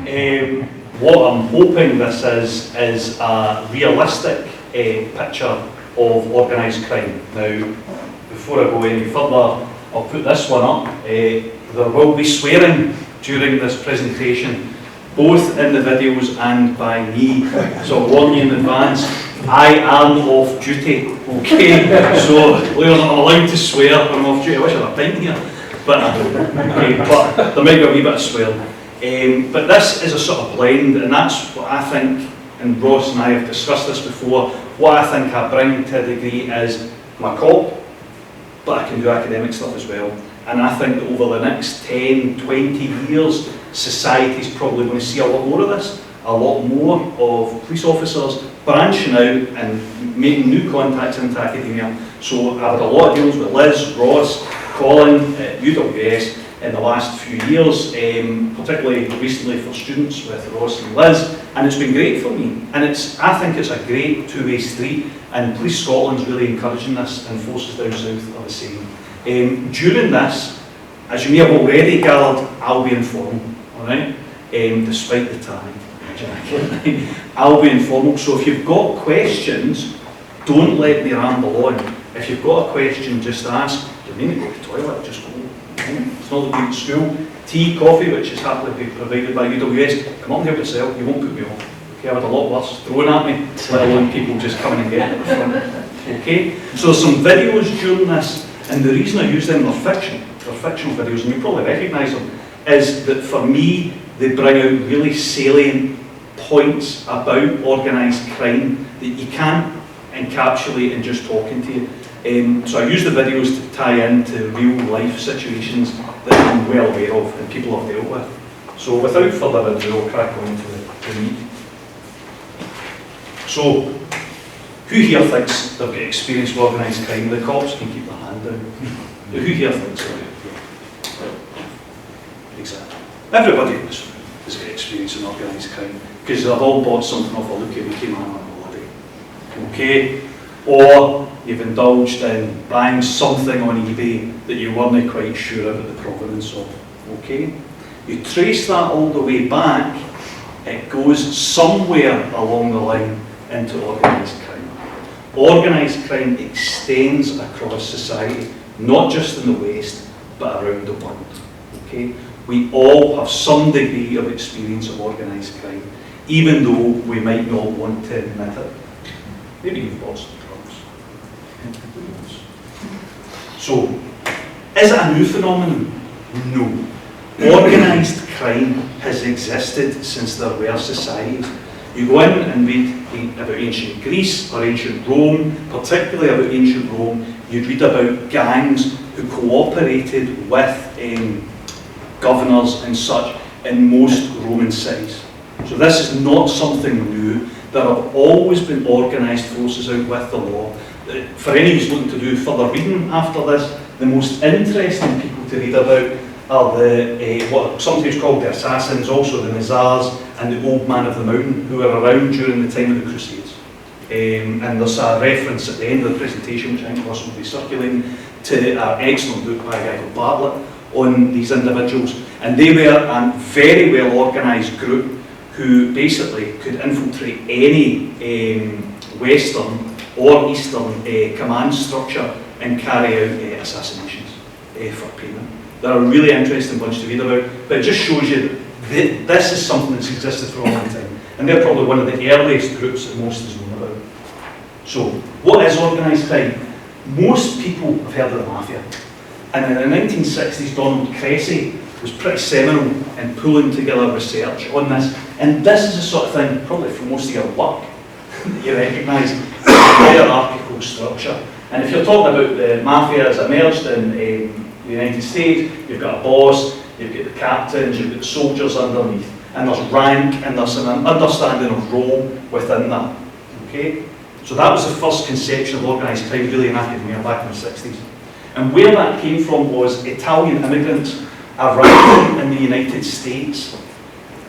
What I'm hoping this is a realistic picture of organised crime. Now, before I go any further, I'll put this one up. There will be swearing during this presentation, both in the videos and by me, so I'll warn you in advance. I am off duty, okay? So, Leo's not allowed to swear when I'm off duty. I wish I had a pint here, but I don't. Okay, but there might be a wee bit of swearing. But this is a sort of blend, and that's what I think, and Ross and I have discussed this before, what I think I bring to a degree is I'm a cop, but I can do academic stuff as well. And I think that over the next 10, 20 years, society's probably going to see a lot more of this, a lot more of police officers branching out and making new contacts into academia. So I've had a lot of deals with Liz, Ross, Colin at UWS in the last few years, particularly recently for students with Ross and Liz, and it's been great for me. And I think it's a great two-way street, and Police Scotland's really encouraging this, and Forces Down South are the same. During this, as you may have already gathered, I'll be informal, alright? Despite the time, I'll be informal, so if you've got questions, don't let me ramble on. If you've got a question, just ask. You need to go to the toilet, just go. It's not like going to school. Tea, coffee, which is happily provided by UWS, come on and help yourself, you won't put me off. Okay, I've had a lot worse thrown at me, let alone people just coming and getting it at the front. Okay, so there's some videos during this, and the reason I use them, they're fictional videos, and you probably recognise them, is that for me, they bring out really salient points about organised crime that you can't encapsulate in just talking to you. So I use the videos to tie into real life situations that I'm well aware of and people have dealt with. So without further ado, I'll crack on to the meat. So, who here thinks they've got experience with organised crime? The cops can keep their hand down. Who here thinks so? Exactly. Everybody in this room has got experience in organised crime because they've all bought something off a looky-looky man on holiday. Okay? Or you've indulged in buying something on eBay that you weren't quite sure about the provenance of. Okay? You trace that all the way back, it goes somewhere along the line into organised crime. Organised crime extends across society, not just in the West, but around the world. Okay? We all have some degree of experience of organised crime, even though we might not want to admit it. Maybe you've bought some drugs. So, is it a new phenomenon? No. Organised crime has existed since there were societies. You go in and read about ancient Greece or ancient Rome, particularly about ancient Rome, you'd read about gangs who cooperated with governors and such in most Roman cities. So this is not something new. There have always been organised forces out with the law. For any who's looking to do further reading after this, the most interesting people to read about are the what are sometimes called the assassins, also the Nizars and the Old Man of the Mountain, who were around during the time of the Crusades. And there's a reference at the end of the presentation, which I think Russell will be circulating, to an excellent book by a guy called Bartlett on these individuals. And they were a very well organised group who basically could infiltrate any Western or Eastern command structure and carry out assassinations for payment. They're a really interesting bunch to read about, but it just shows you that this is something that's existed for a long time. And they're probably one of the earliest groups that most is known about. So, what is organised crime? Most people have heard of the mafia. And in the 1960s, Donald Cressy was pretty seminal in pulling together research on this. And this is the sort of thing, probably for most of your work, that you recognise, the hierarchical structure. And if you're talking about the mafia as emerged in the United States, you've got a boss, you've got the captains, you've got the soldiers underneath, and there's rank, and there's an understanding of role within that. Okay? So that was the first conception of organised crime really in academia back in the 60s. And where that came from was Italian immigrants arriving in the United States,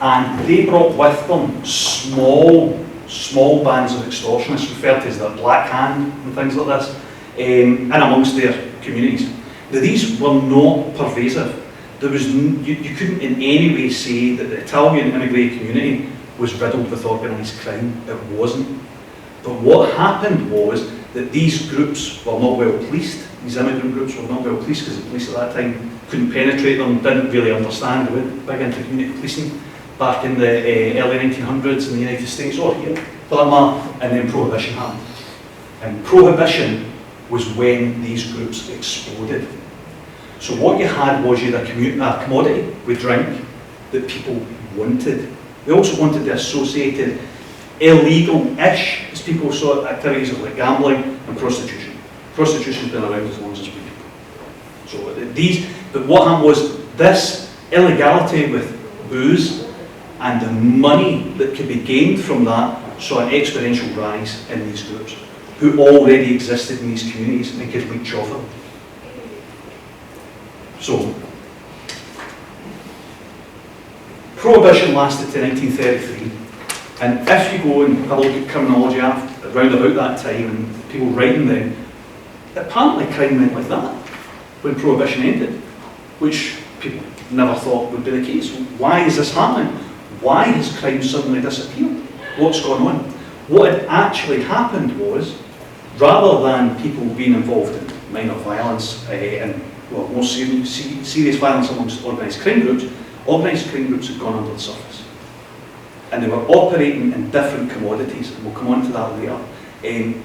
and they brought with them small bands of extortionists, referred to as the Black Hand and things like this, and amongst their communities. Now, these were not pervasive. there was you couldn't in any way say that the Italian immigrant community was riddled with organised crime. It wasn't. But what happened was that these groups were not well policed. These immigrant groups were not well policed because the police at that time couldn't penetrate them, didn't really understand. They weren't big into community policing back in the early 1900s in the United States or here, for that matter, and then Prohibition happened. And Prohibition was when these groups exploded. So what you had was you had a commodity with drink that people wanted. They also wanted the associated illegal-ish, as people saw, activities of like gambling and prostitution. Prostitution's been around as long as it's been people. So but what happened was this illegality with booze and the money that could be gained from that saw an exponential rise in these groups, who already existed in these communities and could reach off them. So, Prohibition lasted to 1933, and if you go and have a look at criminology around about that time and people writing then, apparently crime went like that when Prohibition ended, which people never thought would be the case. Why is this happening? Why has crime suddenly disappeared? What's going on? What had actually happened was, rather than people being involved in minor violence and more serious violence amongst organised crime groups had gone under the surface. And they were operating in different commodities, and we'll come on to that later,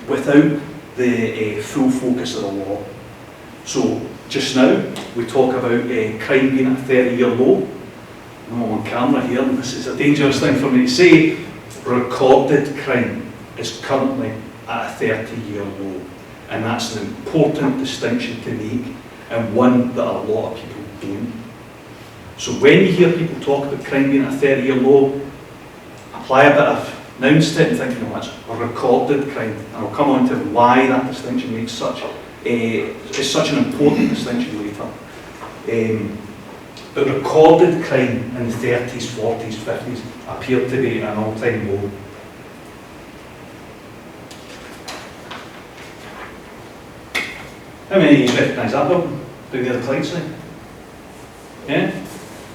without the full focus of the law. So just now, we talk about crime being at a 30-year low. I'm on camera here, and this is a dangerous thing for me to say. Recorded crime is currently at a 30-year low. And that's an important distinction to make, and one that a lot of people don't. So when you hear people talk about crime being at a 30-year low, apply a bit of nouns to it and think, no, that's a recorded crime. And I'll come on to why that distinction makes is such an important distinction later. But recorded crime in the 30s, 40s, 50s appeared to be an all-time low. How many of you recognise that building? Down the other Clyde side? Yeah?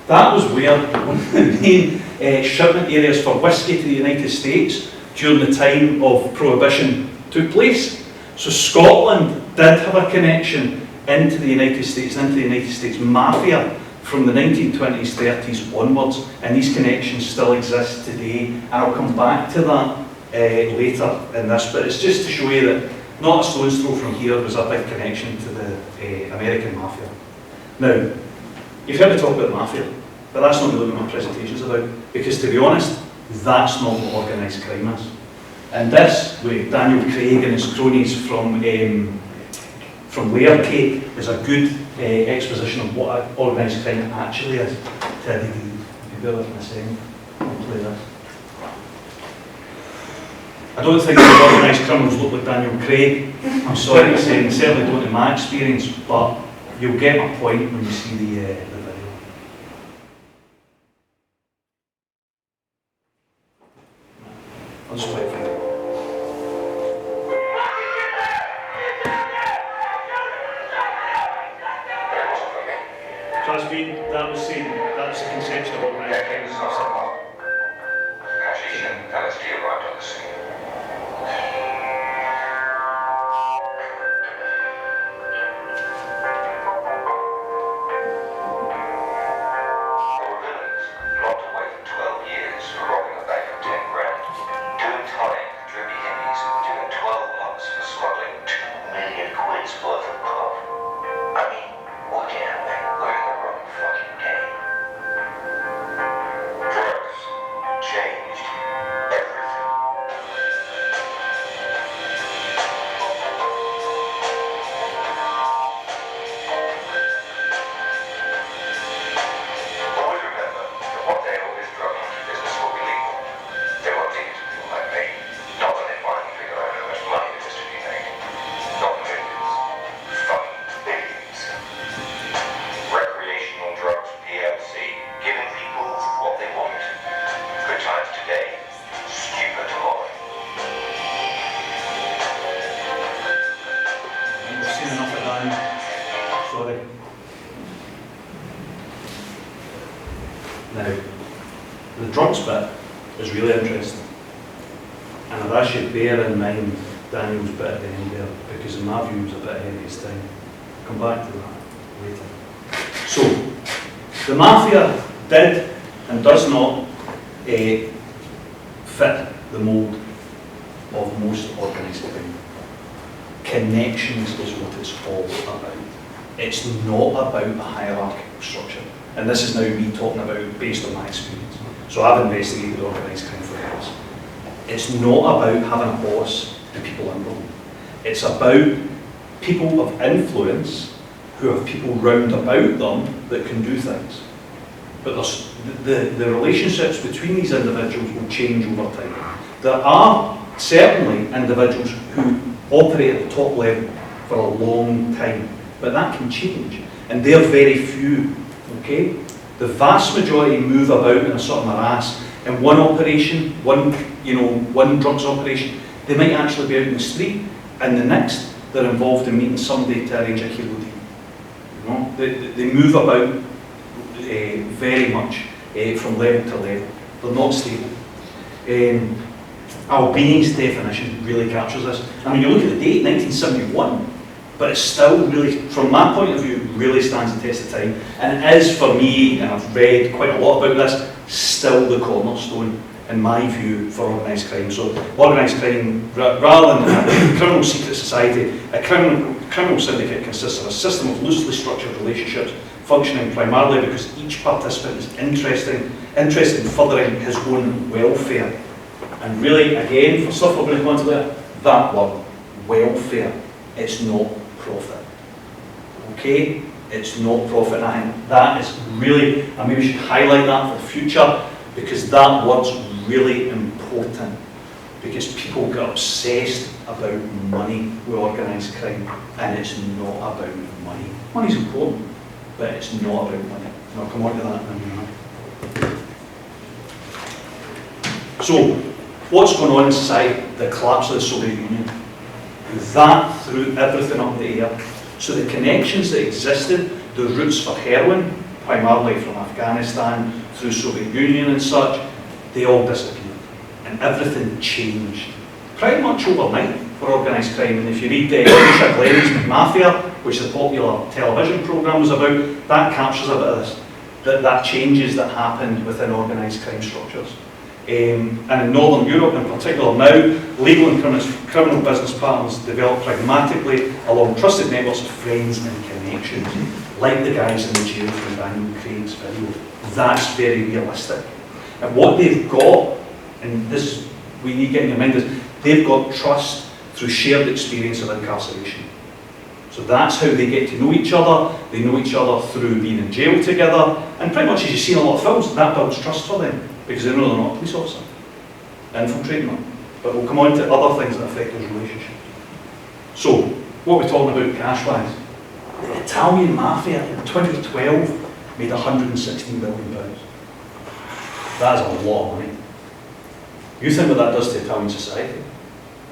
That was where one of the main shipment areas for whisky to the United States during the time of Prohibition took place. So Scotland did have a connection into the United States, into the United States mafia from the 1920s, 30s onwards, and these connections still exist today. And I'll come back to that later in this, but it's just to show you that not a stone's throw from here was a big connection to the American mafia. Now, you've heard me talk about the mafia, but that's not really what my presentation's about, because to be honest, that's not what organised crime is. And this, with Daniel Craig and his cronies from Layer Cake, is a good exposition of what organised crime actually is, to a degree. If you bear with me a second, I'll play this. I don't think the organised criminals look like Daniel Craig. I'm sorry to say, and certainly don't in my experience, but you'll get my point when you see the video. I'll just play it for you. So that was the conception of organised crime. Hashish and LSD arrived on the scene. Our villains locked away for 12 years for robbing a bank of 10 grand, doing time for drippy hippies, doing 12 months for smuggling 2 million quid's worth of coke. I mean, what damn thing? We're in the wrong fucking game. Drugs Now, the drugs bit is really interesting. And I'd ask you to bear in mind Daniel's bit at the end there, because in my view it was a bit ahead of his time. Come back to that later. So, the mafia did and does not fit the mould of most organised crime. Connections is what it's all about. It's not about a hierarchical structure. And this is now me talking about based on my experience. So I've investigated organised crime for years. It's not about having a boss and people under them. It's about people of influence who have people round about them that can do things. But the relationships between these individuals will change over time. There are certainly individuals who operate at the top level for a long time, but that can change, and they're very few, okay? The vast majority move about in a sort of morass. In one operation, one drugs operation, they might actually be out in the street, and the next they're involved in meeting somebody to arrange a kilo deal. You know, they move about very much from level to level. They're not stable. Albini's definition really captures this. I mean, you look at the date, 1971, but it's still really, from my point of view, really stands the test of time. And it is for me, and I've read quite a lot about this, still the cornerstone, in my view, for organised crime. So organised crime, rather than a criminal secret society, a criminal syndicate consists of a system of loosely structured relationships functioning primarily because each participant is interested in furthering his own welfare. And really, again, for stuff we're going to go into there, that word, welfare, it's not profit. Okay? It's not profit. And that is really, and maybe we should highlight that for the future, because that word's really important. Because people get obsessed about money with organised crime, and it's not about money. Money's important, but it's not about money. And I'll come on to that in a minute. So, what's going on in society? The collapse of the Soviet Union. That threw everything up in the air. So the connections that existed, the routes for heroin, primarily from Afghanistan, through Soviet Union and such, they all disappeared. And everything changed. Pretty much overnight for organised crime. And if you read Misha Glen's Mafia, which the popular television programme was about, that captures a bit of this. That changes that happened within organised crime structures. And in Northern Europe in particular now, legal and criminal business partners develop pragmatically along trusted networks of friends and connections, like the guys in the jail from Daniel Craig's video. That's very realistic. And what they've got, and this we need to get in your mind, is they've got trust through shared experience of incarceration. So that's how they get to know each other. They know each other through being in jail together, and pretty much as you see in a lot of films, that builds trust for them, because they know they're not a police officer infiltrating them. But we'll come on to other things that affect those relationships. So, what we're talking about cash-wise, the Italian mafia in 2012 made £116 billion. That is a lot of money. You think what that does to Italian society?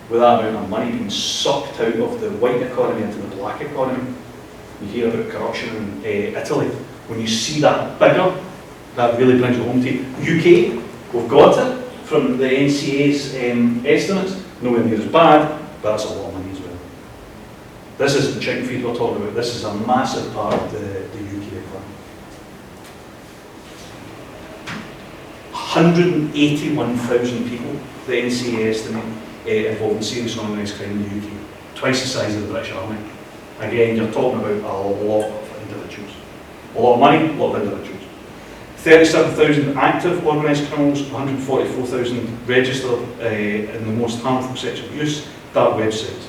With that amount of money being sucked out of the white economy into the black economy. You hear about corruption in Italy. When you see that bigger, that really brings it home to you. UK, we've got it from the NCA's estimates, nowhere near as bad, but that's a lot of money as well. This isn't chicken feed we're talking about, this is a massive part of the UK economy. 181,000 people, the NCA estimate, involved in serious organised crime in the UK. Twice the size of the British Army. Again, you're talking about a lot of individuals. A lot of money, a lot of individuals. 37,000 active organised criminals, 144,000 registered in the most harmful sexual abuse, dark websites.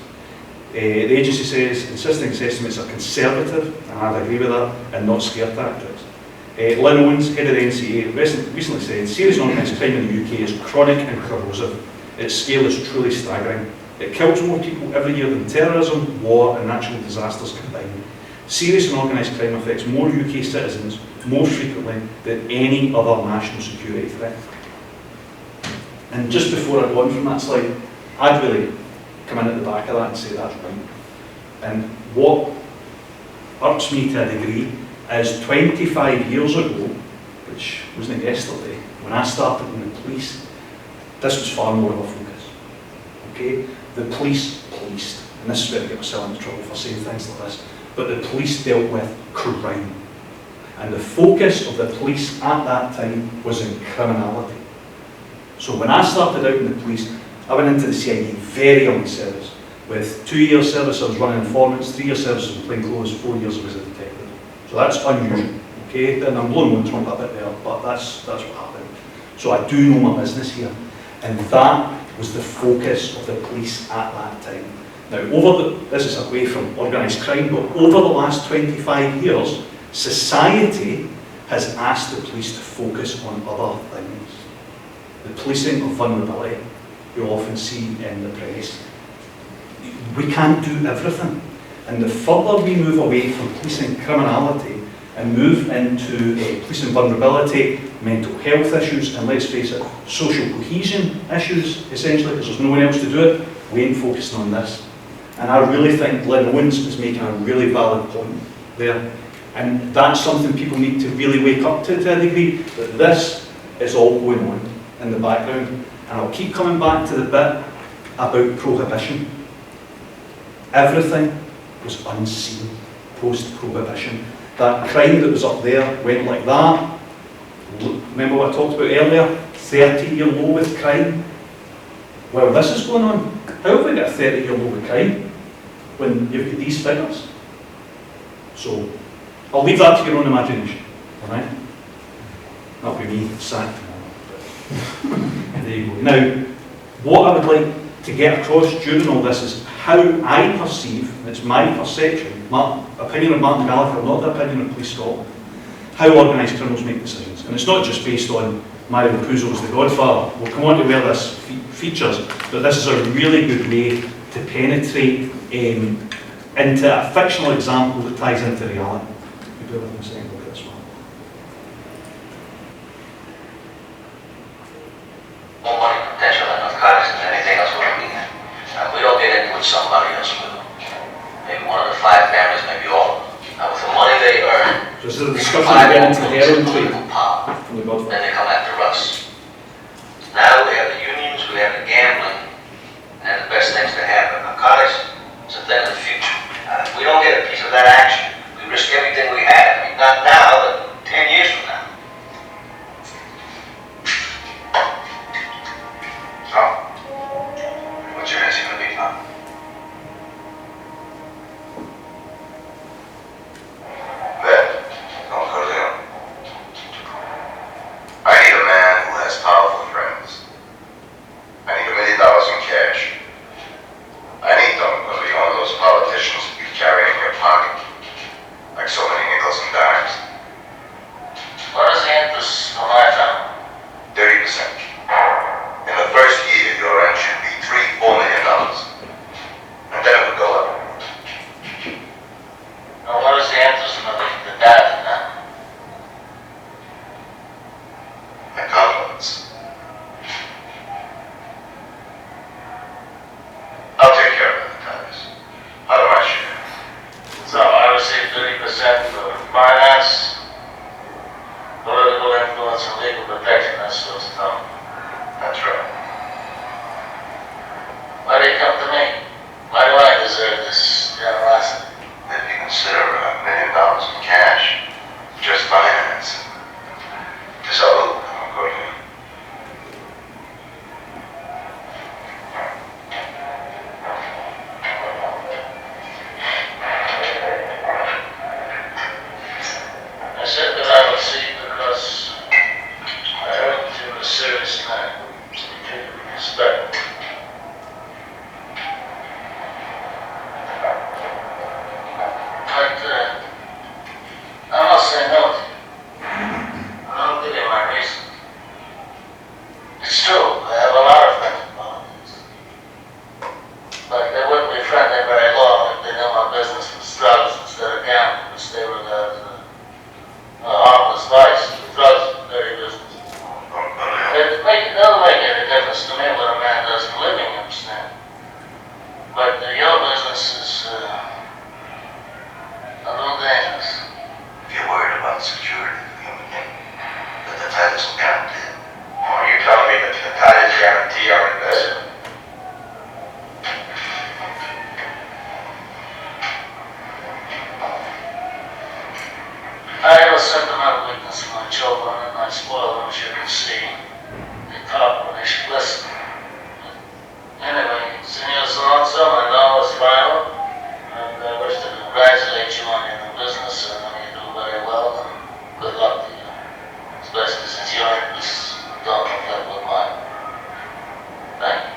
The agency says insisting its estimates are conservative, and I'd agree with that, and not scare tactics. Lynn Owens, head of the NCA, recently said serious organised crime in the UK is chronic and corrosive. Its scale is truly staggering. It kills more people every year than terrorism, war and natural disasters combined. Serious and organised crime affects more UK citizens more frequently than any other national security threat. And just before I go on from that slide, I'd really come in at the back of that and say that's right. And what irks me to a degree is 25 years ago, which which wasn't yesterday, when I started in the police, this was far more of a focus. Okay? The police policed, and this is where I get myself into trouble for saying things like this, but the police dealt with crime. And the focus of the police at that time was in criminality. So when I started out in the police, I went into the CID very young service. With 2 years service I was running informants, 3 years service I was in plain clothes, 4 years I was a detective. So that's unusual, okay? And I'm blowing one trumpet a bit there, but that's what happened. So I do know my business here. And that was the focus of the police at that time. Now, this is away from organised crime, but over the last 25 years, society has asked the police to focus on other things. The policing of vulnerability, you often see in the press. We can't do everything. And the further we move away from policing criminality and move into policing vulnerability, mental health issues, and let's face it, social cohesion issues, essentially, because there's no one else to do it, we ain't focusing on this. And I really think Lynn Owens is making a really valid point there. And that's something people need to really wake up to a degree, that this is all going on in the background. And I'll keep coming back to the bit about prohibition. Everything was unseen post-prohibition. That crime that was up there went like that. Remember what I talked about earlier? 30-year low with crime. Well, this is going on. How have we got a 30-year low with crime when you've got these figures? So, I'll leave that to your own imagination, alright? That'll be me sacked tomorrow. There you go. Now, what I would like to get across during all this is how I perceive, it's my perception, my opinion of Martin Gallagher, not the opinion of Police Scotland, how organised criminals make decisions. And it's not just based on Mario Puzo's The Godfather. We'll come on to where this features, but this is a really good way to penetrate into a fictional example that ties into reality. Bear with me a second, look at this one. More money potential in narcotics than anything else we're looking at. And we don't get into it, somebody else will. Maybe one of the 5 families, maybe all of them. Now with the money they earn, So this is a discussion again into the heroin trade power, from The Godfather. then they come after us. Now we have the unions, we have the gambling, and the best things to happen. Narcotics is a thing of the future. If we don't get a piece of that action, we risk everything we have. I mean, not now, but 10 years from now. So, what's your answer going to be, Tom? Ben, don't go down. I need a man who has powerful friends. I need $1 million in cash. I need them to be one of those politicians you carry in your pocket, like so many nickels and dimes. What is the interest on my family? 30%. In the first year, your rent should be $3-4 million. And then it would go up. Now, what is the interest on the dad in that? My compliments. I'll take care of it, Thomas. How do I share? So I receive 30% for finance, political influence, and legal protection. That's so tough. That's right. Why do you come to me? Why do I deserve this generosity? If you consider $1 million in cash, just finance. Salud, Jorge. I said that I would see because I heard that you were a serious man. You treated me with respect. But I must say no to you. I'll give you my reason. It's true, I have a lot of friends in politics. But they wouldn't be friendly very long if they knew my business was drugs instead of gambling, which they regard as harmless vice. Drugs is dirty business. It doesn't make any difference to me what a man does for a living, you understand? But your business is a little dangerous. If you're worried about security, the sentimental weakness for my children, and I spoil them, as you can see. They talk when they should listen. Anyway, Senor Salonso, my novel is final, and I wish to congratulate you on your new business, and I know you do very well, and good luck to you. Especially since your interests don't conflict with mine. Thank you.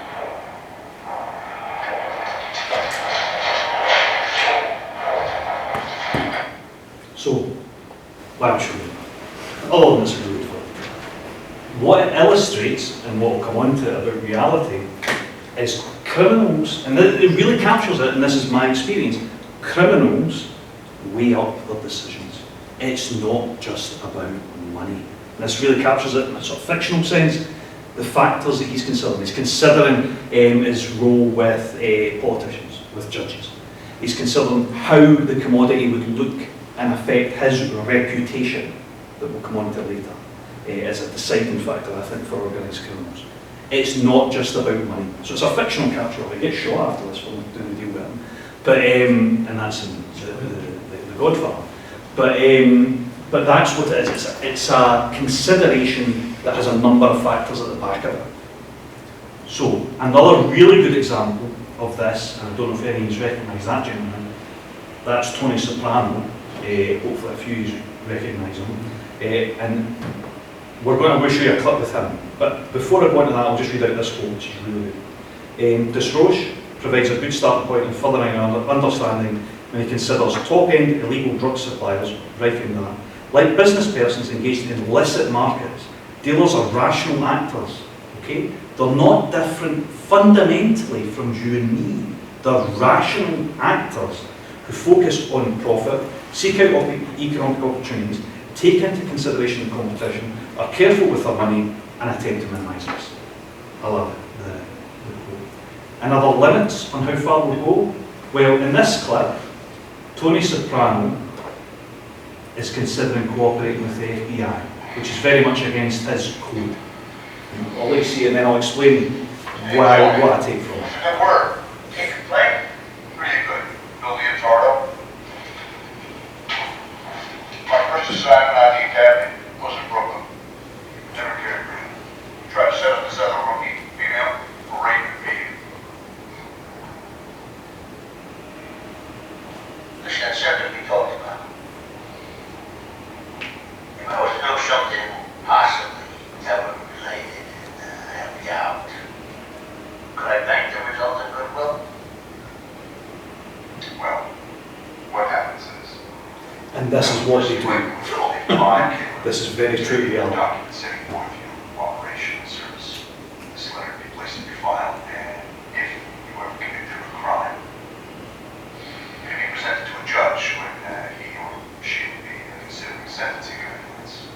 So, why am I showing you? All of this is good for. What it illustrates, and what will come on to about reality, is criminals, and it really captures it, and this is my experience, criminals weigh up their decisions. It's not just about money. And this really captures it in a sort of fictional sense, the factors that he's considering. He's considering his role with politicians, with judges. He's considering how the commodity would look and affect his reputation, that we'll come on to later, as a deciding factor, I think, for organised criminals. It's not just about money. So it's a fictional capture of it. He gets shot after this film, doing the deal with him. But, and that's in the Godfather. But that's what it is. It's a consideration that has a number of factors at the back of it. So, another really good example of this, and I don't know if anyone's recognised that gentleman, that's Tony Soprano. Hopefully a few of you recognise him. And we're going to show you a clip with him. But before I go into that, I'll just read out this quote, which is really good. Desroche provides a good starting point in furthering our understanding when he considers top-end illegal drug suppliers, right from that. Like business persons engaged in illicit markets, dealers are rational actors, okay? They're not different fundamentally from you and me. They're rational actors who focus on profit, seek out economic opportunities, take into consideration the competition, are careful with their money, and attempt to minimise this. I love it, the quote. And are there limits on how far we'll go? Well, in this clip, Tony Soprano is considering cooperating with the FBI, which is very much against his code. And I'll let you see it, and then I'll explain what I take from it. Good work. Can't complain. Pretty good. Bill Leotardo. My first assignment on the academy was in Brooklyn. Never cared for him. Tried to set up this other rookie female for rape and beating. The subject we talked about. If I was to know something possibly ever related and help you out, could I bank the result in goodwill? Well, what happens is... And this is what they do. This is very true to reality. Document setting point of view of operation and service. This letter be placed in your file, and if you ever convicted of a crime, it can be presented to a judge when he or she would be considering sentencing guidelines.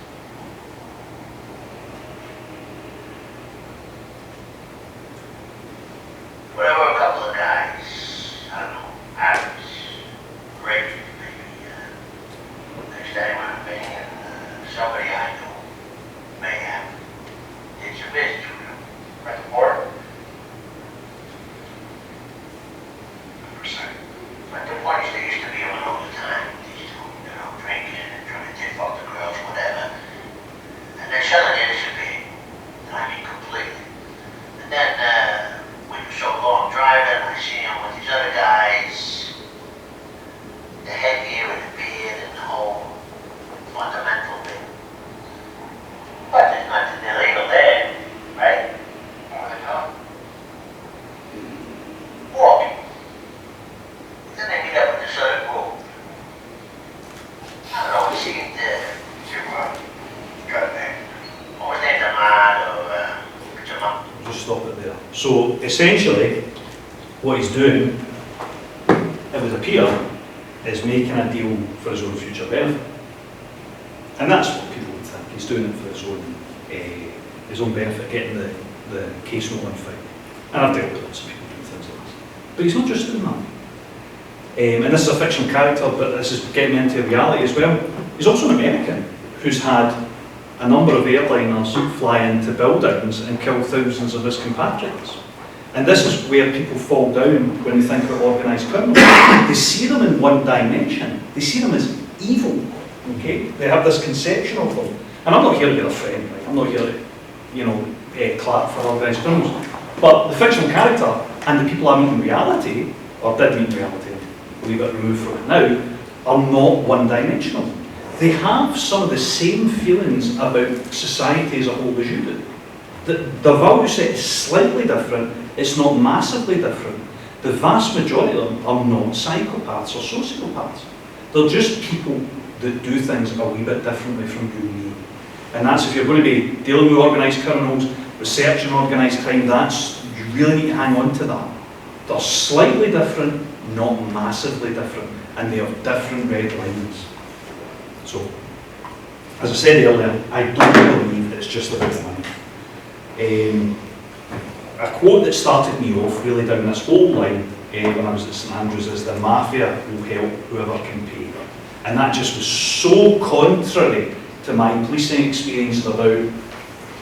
Well, there were a couple of guys, I don't know, average, great, maybe, next time I'm thinking, somebody I know may have did some business with them. Right, Ford? Per se. But the boys, they used to be on all the time, these two, drinking and trying to tip off the girls, whatever. And they're selling it as a big, I mean completely. And then, we were so long driving, I see him with these other guys, the headgear and the beard and the whole fundamental thing. But there's nothing illegal there, right? What were they doing? Walking. Then they meet up with this other group. I don't know, we seemed, You got a name? what was that, Ahmad or, Jamal? Just stop it there. So essentially, what he's doing, it would appear, is making a deal for his own future benefit. And that's what people would think. He's doing it for his own benefit, getting the case rolling fine. And I've dealt with lots of people doing things like this. But he's not just doing that. And this is a fictional character, but this is getting into reality as well. He's also an American who's had a number of airliners fly into buildings and kill thousands of his compatriots. And this is where people fall down when they think about organised criminals. They see them in one dimension. They see them as evil. Okay? They have this conception of them. And I'm not here to be their friend, right? I'm not here to, clap for organised criminals. But the fictional character and the people I meet in reality, or did meet in reality, leave it removed from it now, are not one-dimensional. They have some of the same feelings about society as a whole as you do. The value set is slightly different, it's not massively different. The vast majority of them are not psychopaths or sociopaths. They're just people that do things a wee bit differently from you and me. And that's, if you're going to be dealing with organised criminals, researching organised crime, you really need to hang on to that. They're slightly different, not massively different, and they have different red lines. So, as I said earlier, I don't believe it's just about the money. A quote that started me off really down this whole line when I was at St Andrews is, "The mafia will help whoever can pay." And that just was so contrary to my policing experience of about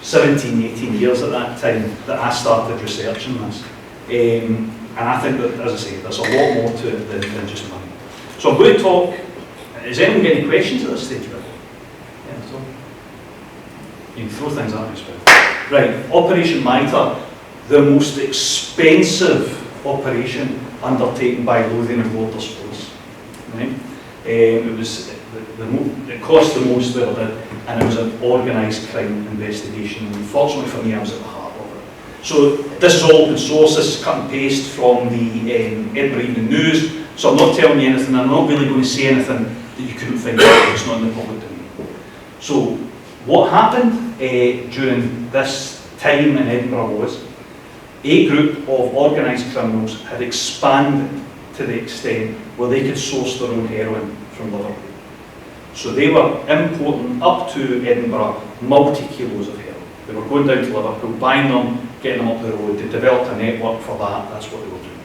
17, 18 years at that time that I started researching this. And I think that, as I say, there's a lot more to it than just money. So I'm going to talk. Has anyone got any questions at this stage? Yeah, so you can throw things at me as well. Right, Operation Mitre, the most expensive operation undertaken by Lothian and Borders Police. Right? It cost the most we ever did, and it was an organised crime investigation. And fortunately for me, I was at the heart of it. So this is all open source. This is cut and paste from the Edinburgh Evening News. So I'm not telling you anything. I'm not really going to say anything that you couldn't find out. It's not in the public domain. So what happened during this time in Edinburgh was a group of organised criminals had expanded to the extent where they could source their own heroin from Liverpool. So they were importing up to Edinburgh multi-kilos of heroin. They were going down to Liverpool, buying them, getting them up the road. They developed a network for that. That's what they were doing.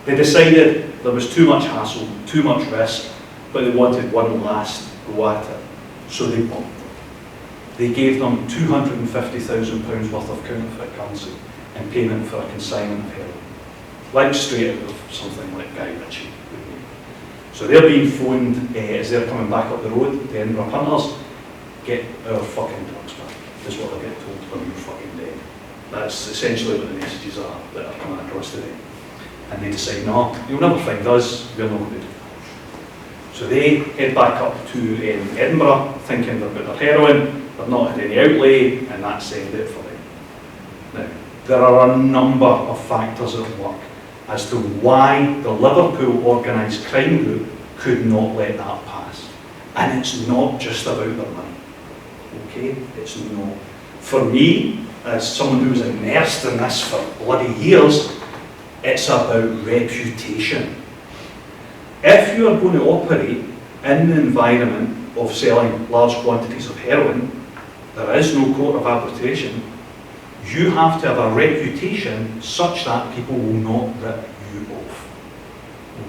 They decided there was too much hassle, too much risk, but they wanted one last go at it. So they bombed them. They gave them £250,000 worth of counterfeit currency in payment for a consignment of heroin. Like straight out of something like Guy Ritchie. So they're being phoned as they're coming back up the road, the Edinburgh punters, "Get our fucking drugs back," is what they get told when you're fucking dead. That's essentially what the messages are that are coming across today. And they decide, no, you'll never find us, we're not going to do that. So they head back up to Edinburgh, thinking they've got their heroin, they've not had any outlay, and that's the end of it for them. Now, there are a number of factors at work as to why the Liverpool organised crime group could not let that pass. And it's not just about their money. Okay? It's not. For me, as someone who was immersed in this for bloody years, it's about reputation. If you are going to operate in the environment of selling large quantities of heroin, there is no court of arbitration. You have to have a reputation such that people will not rip you off.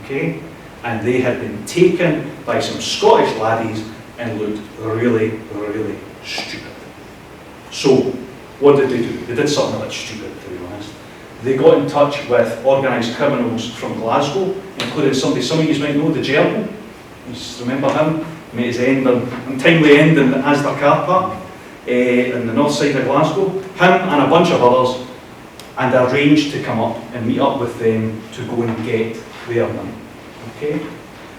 Okay? And they had been taken by some Scottish laddies and looked really, really stupid. So, what did they do? They did something a bit stupid, to be honest. They got in touch with organised criminals from Glasgow, including somebody some of you might know, the Gerbil. You remember him? He made his untimely end in the Asda car park. In the north side of Glasgow, him and a bunch of others, and arranged to come up and meet up with them to go and get their money. Okay?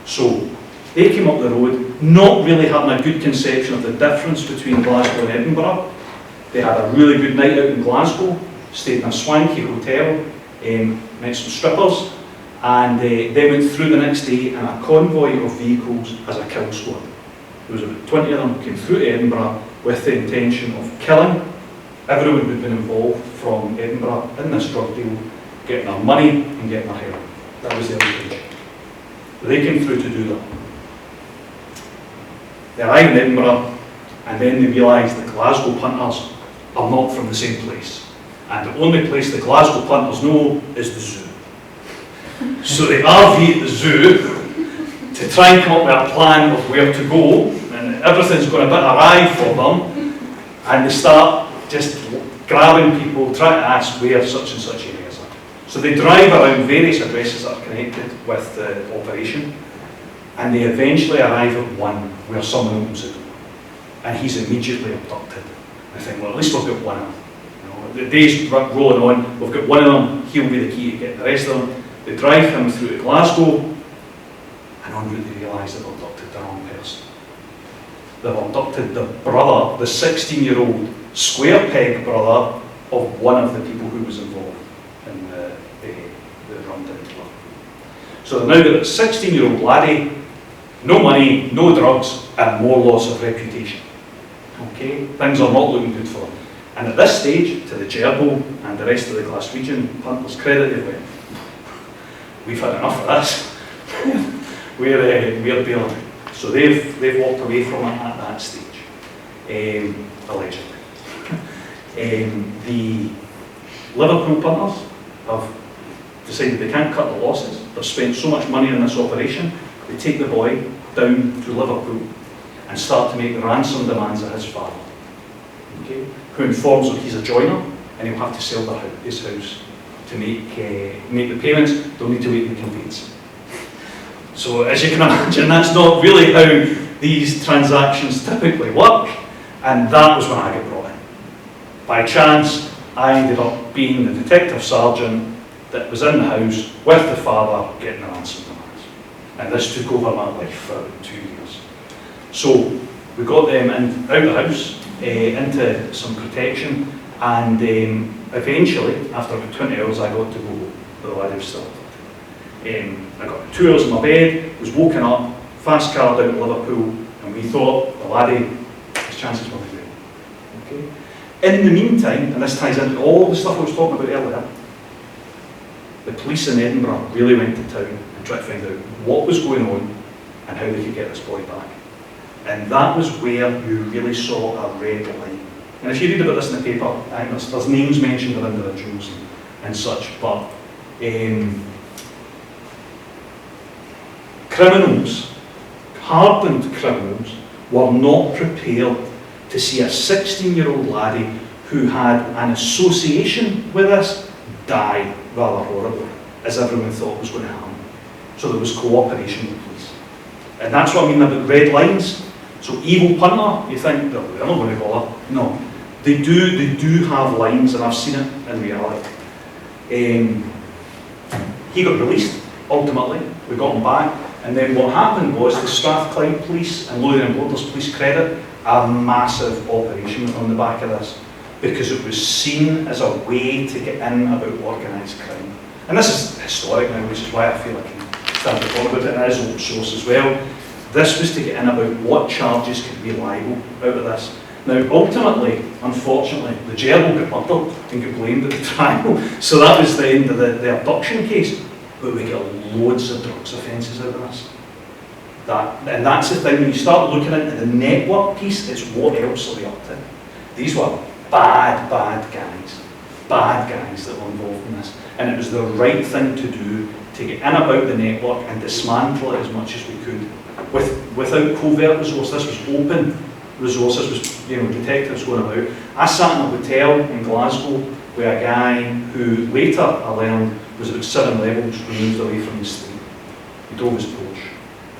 So, they came up the road, not really having a good conception of the difference between Glasgow and Edinburgh. They had a really good night out in Glasgow, stayed in a swanky hotel, met some strippers, and they went through the next day in a convoy of vehicles as a kill squad. There was about 20 of them came through to Edinburgh with the intention of killing everyone who'd been involved from Edinburgh in this drug deal, getting their money and getting their heroin. That was their intention. They came through to do that. They arrived in Edinburgh, and then they realised the Glasgow punters are not from the same place. And the only place the Glasgow punters know is the zoo. So they RV at the zoo to try and come up with a plan of where to go, and everything's going a bit awry for them, and they start just grabbing people, trying to ask where such and such areas are. So they drive around various addresses that are connected with the operation, And they eventually arrive at one where someone opens the door. And he's immediately abducted. I think, well, at least we've got one of them. The day's rolling on, we've got one of them, he'll be the key to get the rest of them. They drive him through to Glasgow, and en route they realise they've abducted the wrong person. They've abducted the brother, the 16-year-old square peg brother of one of the people who was involved in the rundown club. So they've now got a 16-year-old laddie, no money, no drugs, and more loss of reputation. Okay, things are not looking good for them. And at this stage, to the Gerbo and the rest of the Glaswegian punters' credit, they went, we've had enough of this. we're bailing. So they've walked away from it at that stage, allegedly. The Liverpool punters have decided they can't cut the losses. They've spent so much money on this operation, they take the boy down to Liverpool and start to make the ransom demands of his father. Okay? Who informs him he's a joiner and he'll have to sell his house to make the payments. They'll need to wait in the conveyance. So as you can imagine, that's not really how these transactions typically work, and that was when I got brought in. By chance, I ended up being the detective sergeant that was in the house with the father getting the ransom demands. And this took over my life for about 2 years. So we got them out of the house, into some protection, and eventually, after about 20 hours, I got to go. The lad was still abducted. I got 2 hours in my bed, was woken up, fast car down to Liverpool, and we thought the laddie, his chances were good. Okay. In the meantime, and this ties into all the stuff I was talking about earlier, the police in Edinburgh really went to town and tried to find out what was going on and how they could get this boy back. And that was where you really saw a red line. And if you read about this in the paper, I think there's names mentioned of individuals and such, but criminals, hardened criminals, were not prepared to see a 16-year-old laddie who had an association with this die rather horribly, as everyone thought was going to happen. So there was cooperation with the police. And that's what I mean about red lines. So evil punter, you think, they're not going to bother. No, they do have lines, and I've seen it in reality. He got released, ultimately. We got him back. And then what happened was the Strathclyde Police and Lothian Borders Police credit a massive operation on the back of this, because it was seen as a way to get in about organised crime. And this is historic now, which is why I feel I can stand to talk about it, and it is old source as well. This was to get in about what charges could be liable out of this. Now, ultimately, unfortunately, the Gerbo got murdered and got blamed at the trial, so that was the end of the abduction case. But we get loads of drugs offences out of this. And that's the thing, when you start looking into the network piece, it's what else are they up to? These were bad guys that were involved in this. And it was the right thing to do to get in about the network and dismantle it as much as we could. Without covert resource, this was open resource, this was detectives going about. I sat in a hotel in Glasgow with a guy who later I learned was about 7 levels removed away from the street. He drove his Porsche.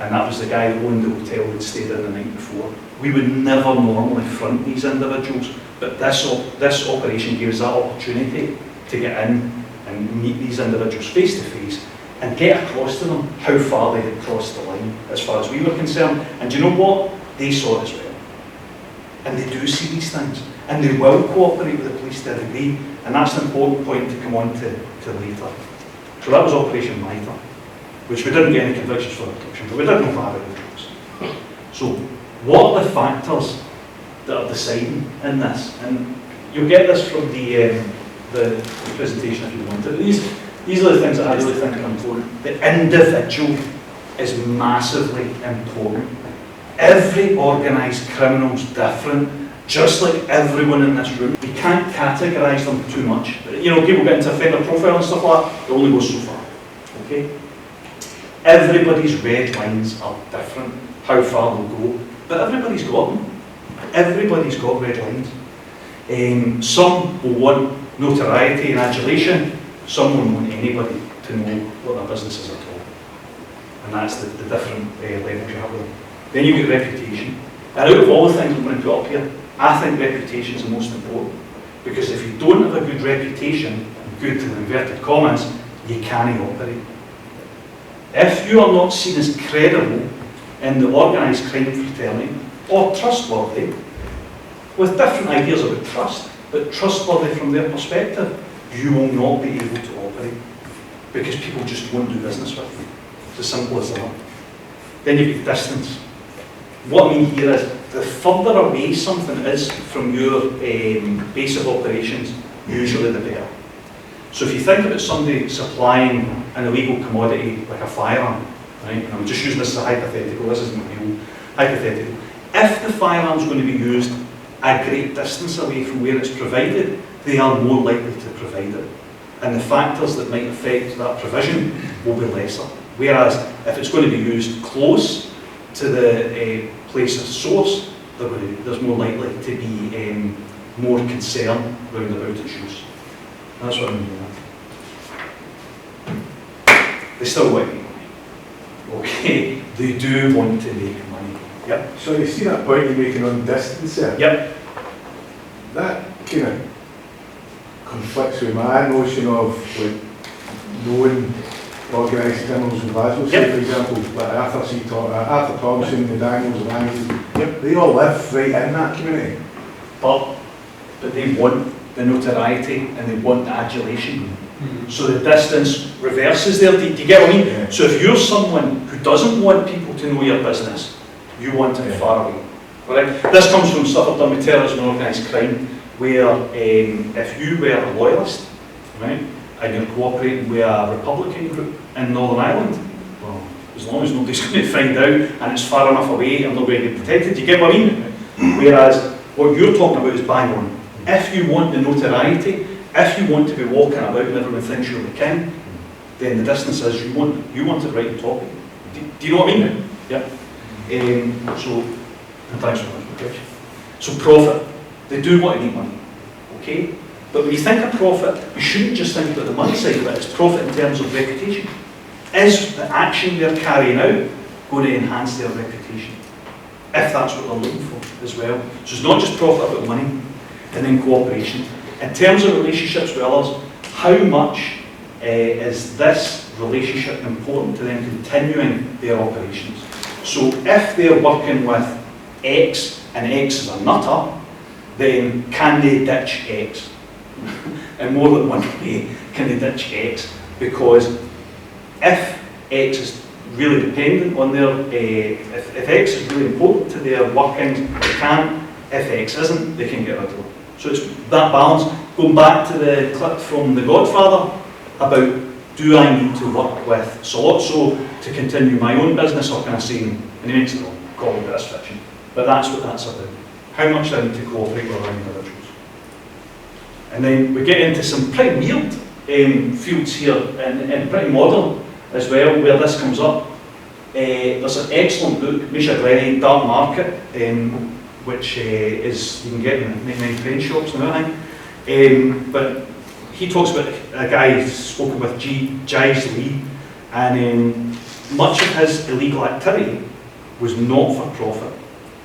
And that was the guy that owned the hotel we'd stayed in the night before. We would never normally front these individuals, but this operation gave us that opportunity to get in and meet these individuals face to face and get across to them how far they had crossed the line as far as we were concerned. And do you know what? They saw it as well. And they do see these things. And they will cooperate with the police to a degree. And that's an important point to come on to later. So that was Operation Mitre, which we didn't get any convictions for abduction, but we did know about the drugs. So what are the factors that are deciding in this? And you'll get this from the presentation if you want it. These are the things that I really think are important. The individual is massively important. Every organised criminal is different, just like everyone in this room. We can't categorise them too much. People get into offender profile and stuff like that, it only goes so far. Okay? Everybody's red lines are different, how far they'll go, but everybody's got them. Everybody's got red lines. Some will want notoriety and adulation, some won't want anybody to know what their business is at all. and that's the different levels you have with them. Then you get reputation. And out of all the things I'm going to put up here, I think reputation is the most important. Because if you don't have a good reputation, good in inverted commas, you can't operate. If you are not seen as credible in the organised crime fraternity, or trustworthy, with different ideas about trust, but trustworthy from their perspective, you will not be able to operate. Because people just won't do business with you. It's as simple as that. Then you get distance. What I mean here is, the further away something is from your base of operations, usually the better. So if you think about somebody supplying an illegal commodity like a firearm, right? And I'm just using this as a hypothetical, this isn't real, hypothetical. If the firearm is going to be used a great distance away from where it's provided, they are more likely to provide it. And the factors that might affect that provision will be lesser. Whereas if it's going to be used close to the place of source, there's more likely to be more concern round about its use. That's what I'm doing. They still want to make money. Okay, they do want to make money. Yep. So you see that point you're making on distance there? Yep. That kind of conflicts with my notion of like knowing organised criminals in Glasgow. Yep. Say for example, like Arthur Thompson, the Daniels, the Anglers, yep, they all live right in that community. But they want the notoriety and they want the adulation. So the distance reverses there. Do you get what I mean? Yeah. So if you're someone who doesn't want people to know your business, you want to be far away. Right? This comes from stuff I've done with terrorism and organised crime, where if you were a loyalist, right, and you're cooperating with a Republican group in Northern Ireland, well, as long as nobody's going to find out and it's far enough away and they're going to be protected, you get what I mean? Whereas what you're talking about is bang on. If you want the notoriety, if you want to be walking about and everyone thinks you're the king, then the distance is you want it right on top of you. Do you know what I mean? Yeah. So, and thanks for the question. So profit, they do want to make money, okay? But when you think of profit, you shouldn't just think about the money side of it, it's profit in terms of reputation. Is the action they're carrying out going to enhance their reputation? If that's what they're looking for as well. So it's not just profit about money, and then cooperation. In terms of relationships with others, how much is this relationship important to them continuing their operations? So if they're working with X and X is a nutter, then can they ditch X? In more than one way, can they ditch X? Because if X is really dependent on their, if X is really important to their workings, they can. If X isn't, they can get rid of it. So it's that balance. Going back to the clip from The Godfather about, do I need to work with Solozzo to continue my own business, or can I say, and he makes it call it this fiction. But that's what that's about. How much do I need to cooperate with other individuals? And then we get into some pretty weird fields here, and pretty modern as well, where this comes up. There's an excellent book, Misha Glenny, Dark Market, which is, you can get in 99 pen shops now, I think. But he talks about a guy who's spoken with Jives Lee, and much of his illegal activity was not for profit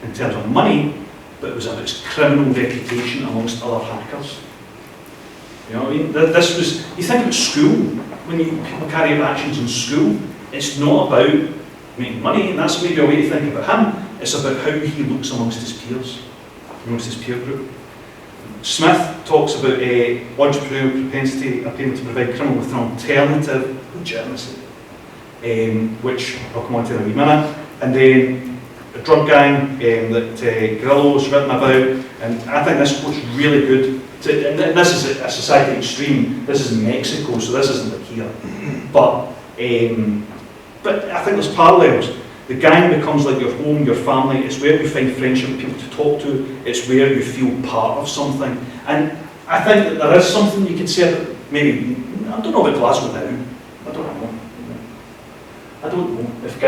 in terms of money, but it was about his criminal reputation amongst other hackers. You know what I mean? This was, you think about school, when people carry out actions in school, it's not about making money, and that's maybe a way to think about him. It's about how he looks amongst his peers, amongst his peer group. Smith talks about entrepreneurial propensity appearing to provide criminal with an alternative legitimacy, which I'll come on to in a wee minute. And then a drug gang that Grillo's written about, and I think this quote's really good. And this is a society extreme. This is in Mexico, so this isn't like here. But I think there's parallels. The gang becomes like your home, your family. It's where you find friendship, people to talk to. It's where you feel part of something. And I think that there is something you could say about, maybe, I don't know about Glasgow now. I don't know. I don't know if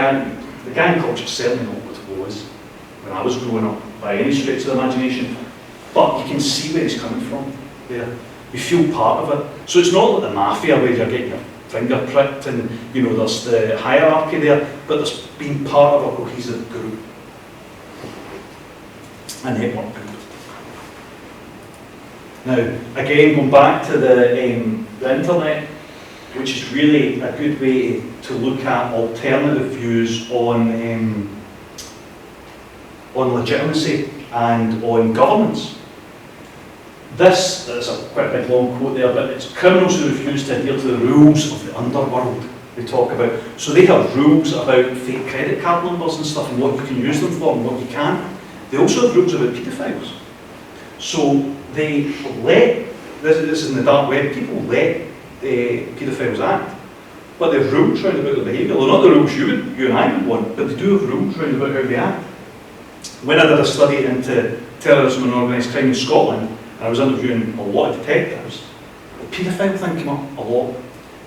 the gang culture is certainly not what it was when I was growing up, by any stretch of the imagination. But you can see where he's coming from there. You feel part of it. So it's not like the mafia where you're getting your finger pricked, and there's the hierarchy there, but there's been part of a cohesive group, a network group. Now, again, going back to the internet, which is really a good way to look at alternative views on legitimacy and on governance. This is quite a big long quote there, but it's criminals who refuse to adhere to the rules of the underworld they talk about. So they have rules about fake credit card numbers and stuff, and what you can use them for and what you can't. They also have rules about paedophiles. So they let, this is in the dark web, people let paedophiles act, but they have rules around about their behaviour. They're not the rules you and I would want, but they do have rules around about how they act. When I did a study into terrorism and organised crime in Scotland, and I was interviewing a lot of detectives, the paedophile thing came up a lot.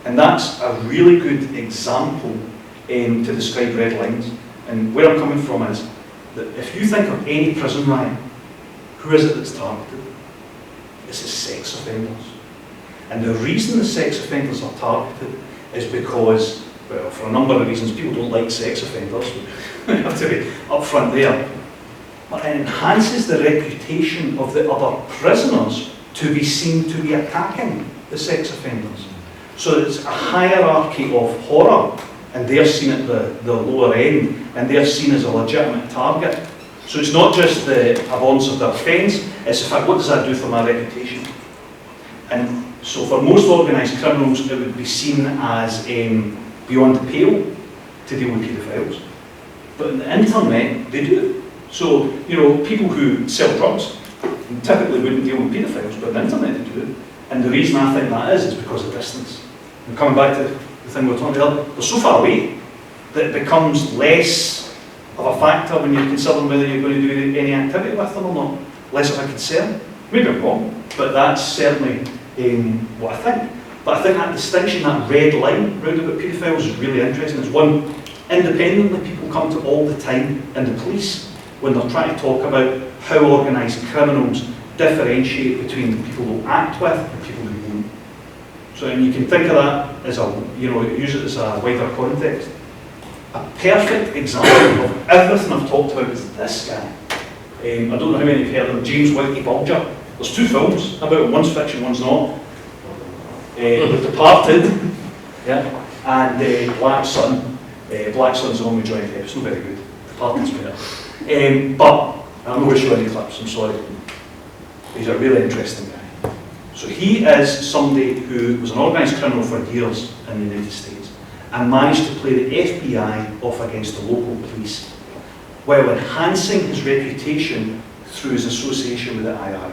And that's a really good example to describe red lines. And where I'm coming from is that if you think of any prison riot, who is it that's targeted? It's the sex offenders. And the reason the sex offenders are targeted is because, well, for a number of reasons, people don't like sex offenders. We have to be upfront there. But it enhances the reputation of the other prisoners to be seen to be attacking the sex offenders. So it's a hierarchy of horror, and they're seen at the lower end, and they're seen as a legitimate target. So it's not just the abhorrence of the offence, it's the fact, what does that do for my reputation? And so for most organised criminals, it would be seen as beyond the pale to deal with paedophiles. But in the internet, they do it. So, people who sell drugs typically wouldn't deal with paedophiles, but on the internet they do it. And the reason I think that is because of distance. And coming back to the thing we were talking about, they're so far away that it becomes less of a factor when you're considering whether you're going to do any activity with them or not. Less of a concern. Maybe I'm wrong, but that's certainly what I think. But I think that distinction, that red line round about paedophiles is really interesting. It's one independently people come to all the time in the police when they're trying to talk about how organised criminals differentiate between people who act with and people who won't. So, and you can think of that as use it as a wider context. A perfect example of everything I've talked about is this guy. I don't know how many of you have heard of James Whitey Bulger. There's two films about him, one's fiction, one's not. The Departed, yeah, and Black Sun. Black Sun's the one with Johnny Depp, it's not very good. Departed's better. But I'm not going to show any clips, I'm sorry. He's a really interesting guy. So he is somebody who was an organised criminal for years in the United States and managed to play the FBI off against the local police while enhancing his reputation through his association with the IRA.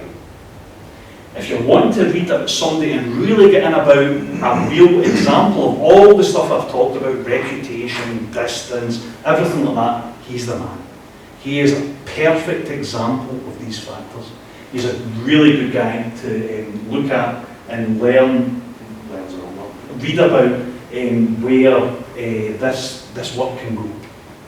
If you want to read about somebody and really get in about a real example of all the stuff I've talked about, reputation, distance, everything like that, he's the man. He is a perfect example of these factors. He's a really good guy to look at and read about where this work can go.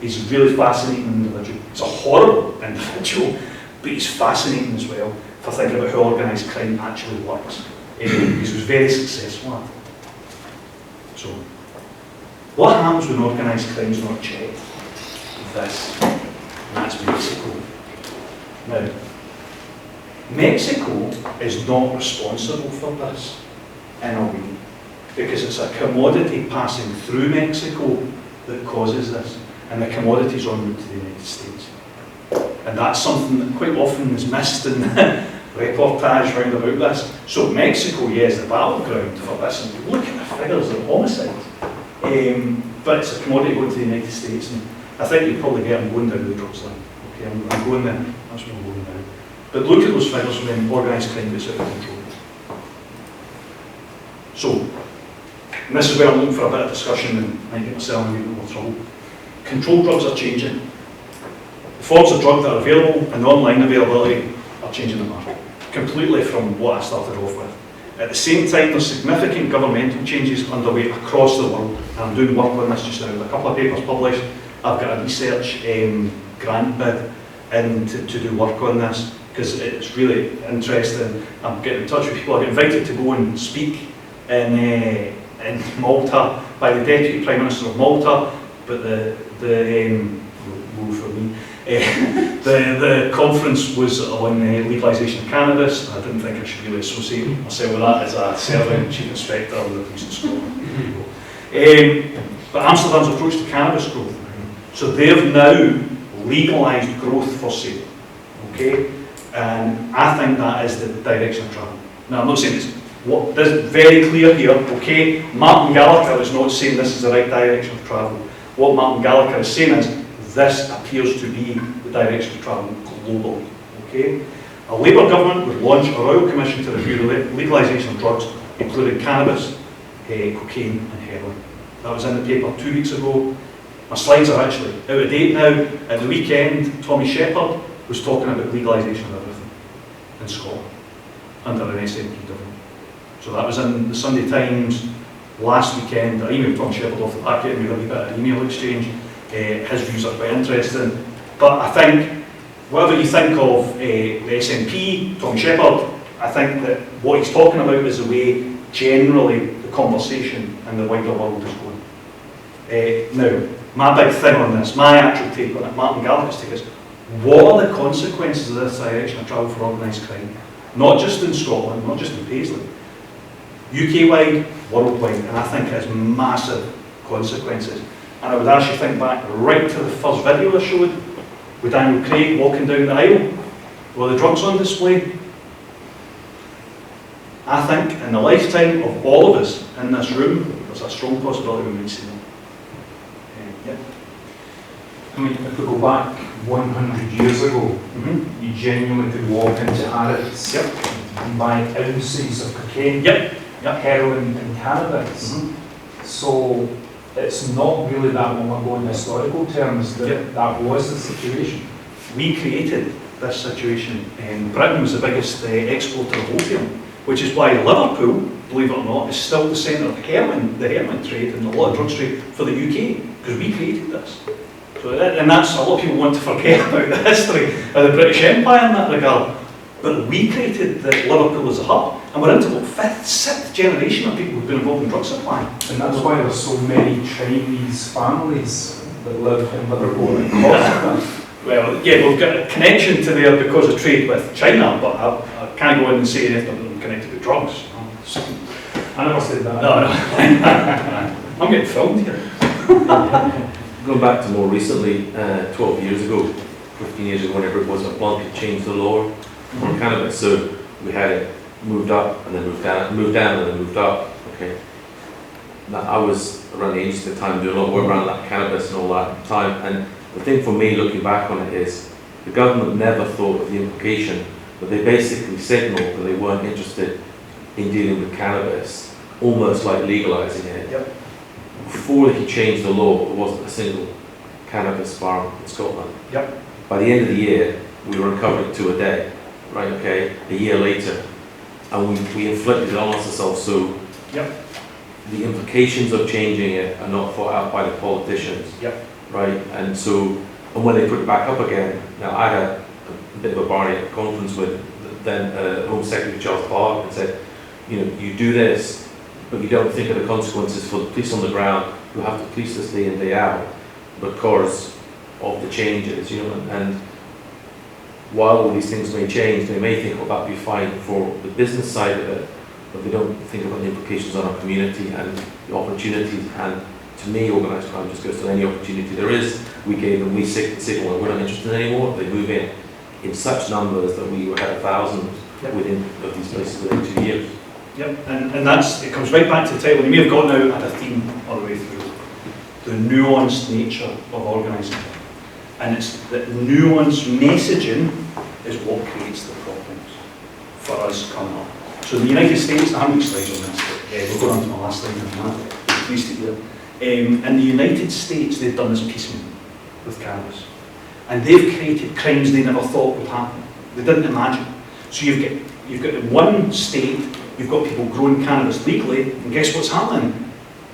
He's a really fascinating individual. He's a horrible individual, but he's fascinating as well for thinking about how organised crime actually works. Because he was very successful at it. So, what happens when organised crime is not checked? This. That's Mexico. Now, Mexico is not responsible for this in a way, because it's a commodity passing through Mexico that causes this, and the commodity's en route to the United States. And that's something that quite often is missed in the reportage round about this. So Mexico, yes, the battleground for this, and look at the figures of homicides. But it's a commodity going to the United States, and I think you probably get them going down the drugs line. Okay, I'm going there. That's where I'm going now. But look at those figures when organised crime gets out of control. So, and this is where I'm looking for a bit of discussion and might get myself in a little more trouble. Controlled drugs are changing. The forms of drug that are available and online availability are changing the market completely from what I started off with. At the same time, there's significant governmental changes underway across the world, and I'm doing work on this just now. A couple of papers published. I've got a research grant bid in to do work on this because it's really interesting. I'm getting in touch with people. I get invited to go and speak in in Malta by the Deputy Prime Minister of Malta, but woe for me, the conference was on legalisation of cannabis. I didn't think I should really associate myself with that as a serving Chief Inspector of the Police in Scotland. But Amsterdam's approach to cannabis growth, so they've now legalised growth for sale, okay? And I think that is the direction of travel. Now I'm not saying this is very clear here, okay? Martin Gallagher is not saying this is the right direction of travel. What Martin Gallagher is saying is this appears to be the direction of travel globally, okay? A Labour government would launch a royal commission to review the legalisation of drugs, including cannabis, cocaine and heroin. That was in the paper 2 weeks ago. My slides are actually out of date now. At the weekend, Tommy Shepherd was talking about legalisation of everything in Scotland under an SNP government. So that was in the Sunday Times last weekend. I emailed Tom Shepherd off the back end, we had a wee bit of email exchange. His views are quite interesting. But I think, whatever you think of the SNP, Tom Shepherd, I think that what he's talking about is the way generally the conversation in the wider world is going. Now, my big thing on this, my actual take on it, Martin Gallagher's take is, what are the consequences of this direction of travel for organised crime? Not just in Scotland, not just in Paisley, UK-wide, worldwide, and I think it has massive consequences. And I would ask you to think back right to the first video I showed, with Daniel Craig walking down the aisle, with the drugs on display. I think in the lifetime of all of us in this room, there's a strong possibility we might see them. Yeah. I mean, if we go back 100 years ago, you genuinely could walk into Harrods and buy ounces of cocaine, heroin and cannabis. So it's not really that long ago in historical terms that that was the situation. We created this situation. Britain was the biggest exporter of opium, which is why Liverpool, believe it or not, is still the centre of the heroin trade and a lot of drugs trade for the UK, because we created this. So, and that's, a lot of people want to forget about the history of the British Empire in that regard. But we created Liverpool as a hub, and we're into what, 5th, 6th generation of people who've been involved in drug supply. And that's why there's so many Chinese families that live in Liverpool and Corsica. Well, yeah, we've got a connection to there because of trade with China, but I can't go in and say anything about them connected with drugs. I never said that. No. I'm getting filmed here. Going back to more recently, 12 years ago, 15 years ago, whenever it was, a blanket changed the law on cannabis. So we had it moved up and then moved down and then moved up. Okay. Now, I was around the age at the time doing a lot of work around that cannabis and all that time. And the thing for me, looking back on it, is the government never thought of the implication, but they basically signalled that they weren't interested in dealing with cannabis, almost like legalising it. Yep. Before he changed the law, there wasn't a single cannabis farm in Scotland. Yep. By the end of the year, we were recovering 2 a day, right, okay, a year later, and we inflicted it on ourselves, so the implications of changing it are not thought out by the politicians, right, and when they put it back up again, now I had a bit of a Barney at a conference with then Home Secretary Charles Clarke and said, you know, you do this, but you don't think of the consequences for the police on the ground who have to police this day in, day out because of the changes, you know, and while all these things may change, they may think, well, that'd be fine for the business side of it, but they don't think about the implications on our community and the opportunities. And to me, organised crime just goes to any opportunity there is. We gave them, we signal, well, we're not interested anymore. They move in such numbers that we had 1,000 within of these places within 2 years. Yep, and that's, it comes right back to the title. You may have gotten out at a theme all the way through. The nuanced nature of organising crime. And it's that nuanced messaging is what creates the problems for us coming up. So in the United States, I haven't got slides on this, but we'll go on to my last slide in a minute. Please take it. In the United States, they've done this piecemeal with cannabis. And they've created crimes they never thought would happen. They didn't imagine. So you've got in one state, you've got people growing cannabis legally, and guess what's happening?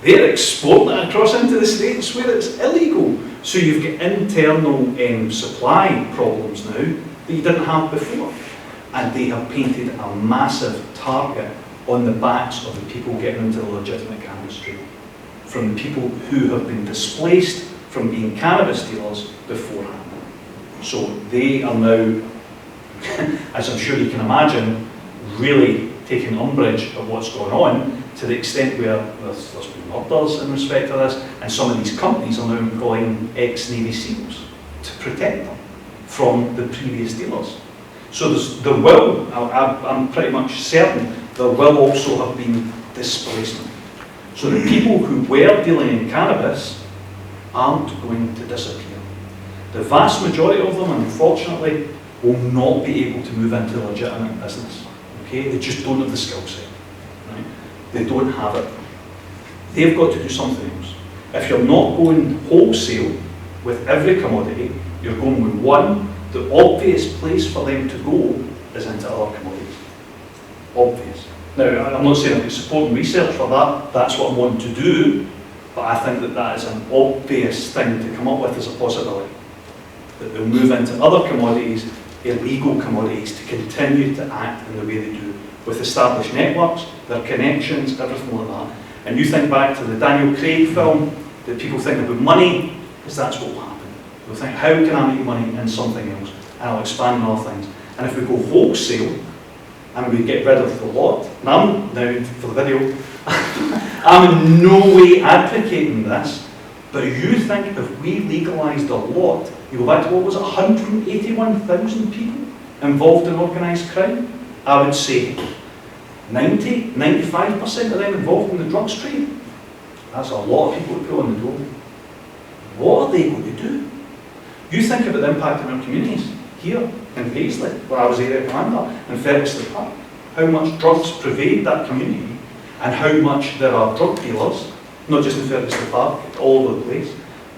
They're exporting it across into the states where it's illegal. So you've got internal supply problems now that you didn't have before. And they have painted a massive target on the backs of the people getting into the legitimate cannabis trade, from the people who have been displaced from being cannabis dealers beforehand. So they are now, as I'm sure you can imagine, really taking umbrage at what's going on, to the extent where there's been murders in respect to this, and some of these companies are now employing ex-Navy SEALs to protect them from the previous dealers. So there will, I'm pretty much certain, there will also have been displacement. So the people who were dealing in cannabis aren't going to disappear. The vast majority of them, unfortunately, will not be able to move into legitimate business. Okay, they just don't have the skill set. Right? They don't have it. They've got to do something else. If you're not going wholesale with every commodity, you're going with one. The obvious place for them to go is into other commodities. Obvious. Now, I'm not saying I'm supporting research for that. That's what I'm wanting to do. But I think that that is an obvious thing to come up with as a possibility. That they'll move into other commodities, illegal commodities, to continue to act in the way they do, with established networks, their connections, everything like that. And you think back to the Daniel Craig film, that people think about money, because that's what will happen. They'll think, how can I make money in something else? And I'll expand on other things. And if we go wholesale, and we get rid of the lot, and I'm, now for the video, I'm in no way advocating this, but you think if we legalised a lot, you go back to what was it, 181,000 people involved in organised crime? I would say 90, 95% of them involved in the drugs trade. That's a lot of people to put on the door. What are they going to do? You think about the impact in our communities, here in Paisley, where I was area commander, and Ferguson Park, how much drugs pervade that community, and how much there are drug dealers, not just in Ferguson Park, all over the place,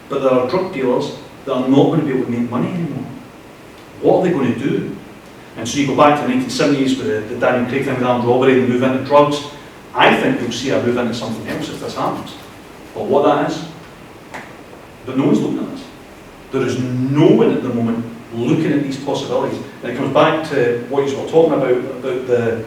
but there are drug dealers that are not going to be able to make money anymore. What are they going to do? And so you go back to the 1970s with the Daniel Craig thing with armed robbery, and move into drugs. I think you'll see a move into something else if this happens. But what that is, but no one's looking at this. There is no one at the moment looking at these possibilities. And it comes back to what you were talking about the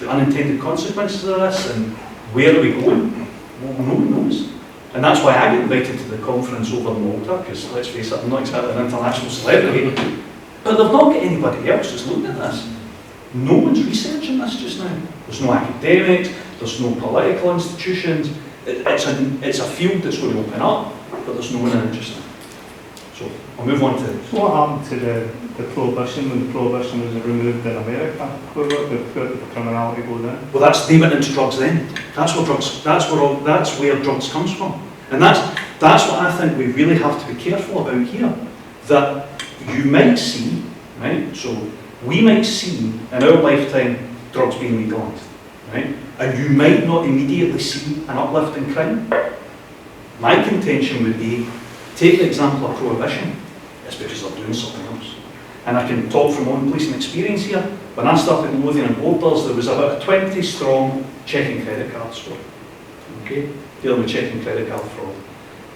unintended consequences of this, and where are we going? Well, no one knows. And that's why I get invited to the conference over in Malta, because let's face it, I'm not exactly an international celebrity, but they've not got anybody else that's looking at this. No one's researching this just now. There's no academics, there's no political institutions. It's a field that's going to open up, but there's no one in it just now. So I'll move on to... So what happened to the prohibition when the prohibition was removed in America? Where did the criminality go then? Well, they went into drugs then. That's where drugs comes from. And that's what I think we really have to be careful about here. That you might see, right? So we might see in our lifetime drugs being legalised, right? And you might not immediately see an uplift in crime. My contention would be, take the example of prohibition, it's because they're doing something else. And I can talk from my own policing experience here. When I started in Lothian and Borders, there was about a 20 strong checking credit card squad, okay, dealing with checking credit card fraud.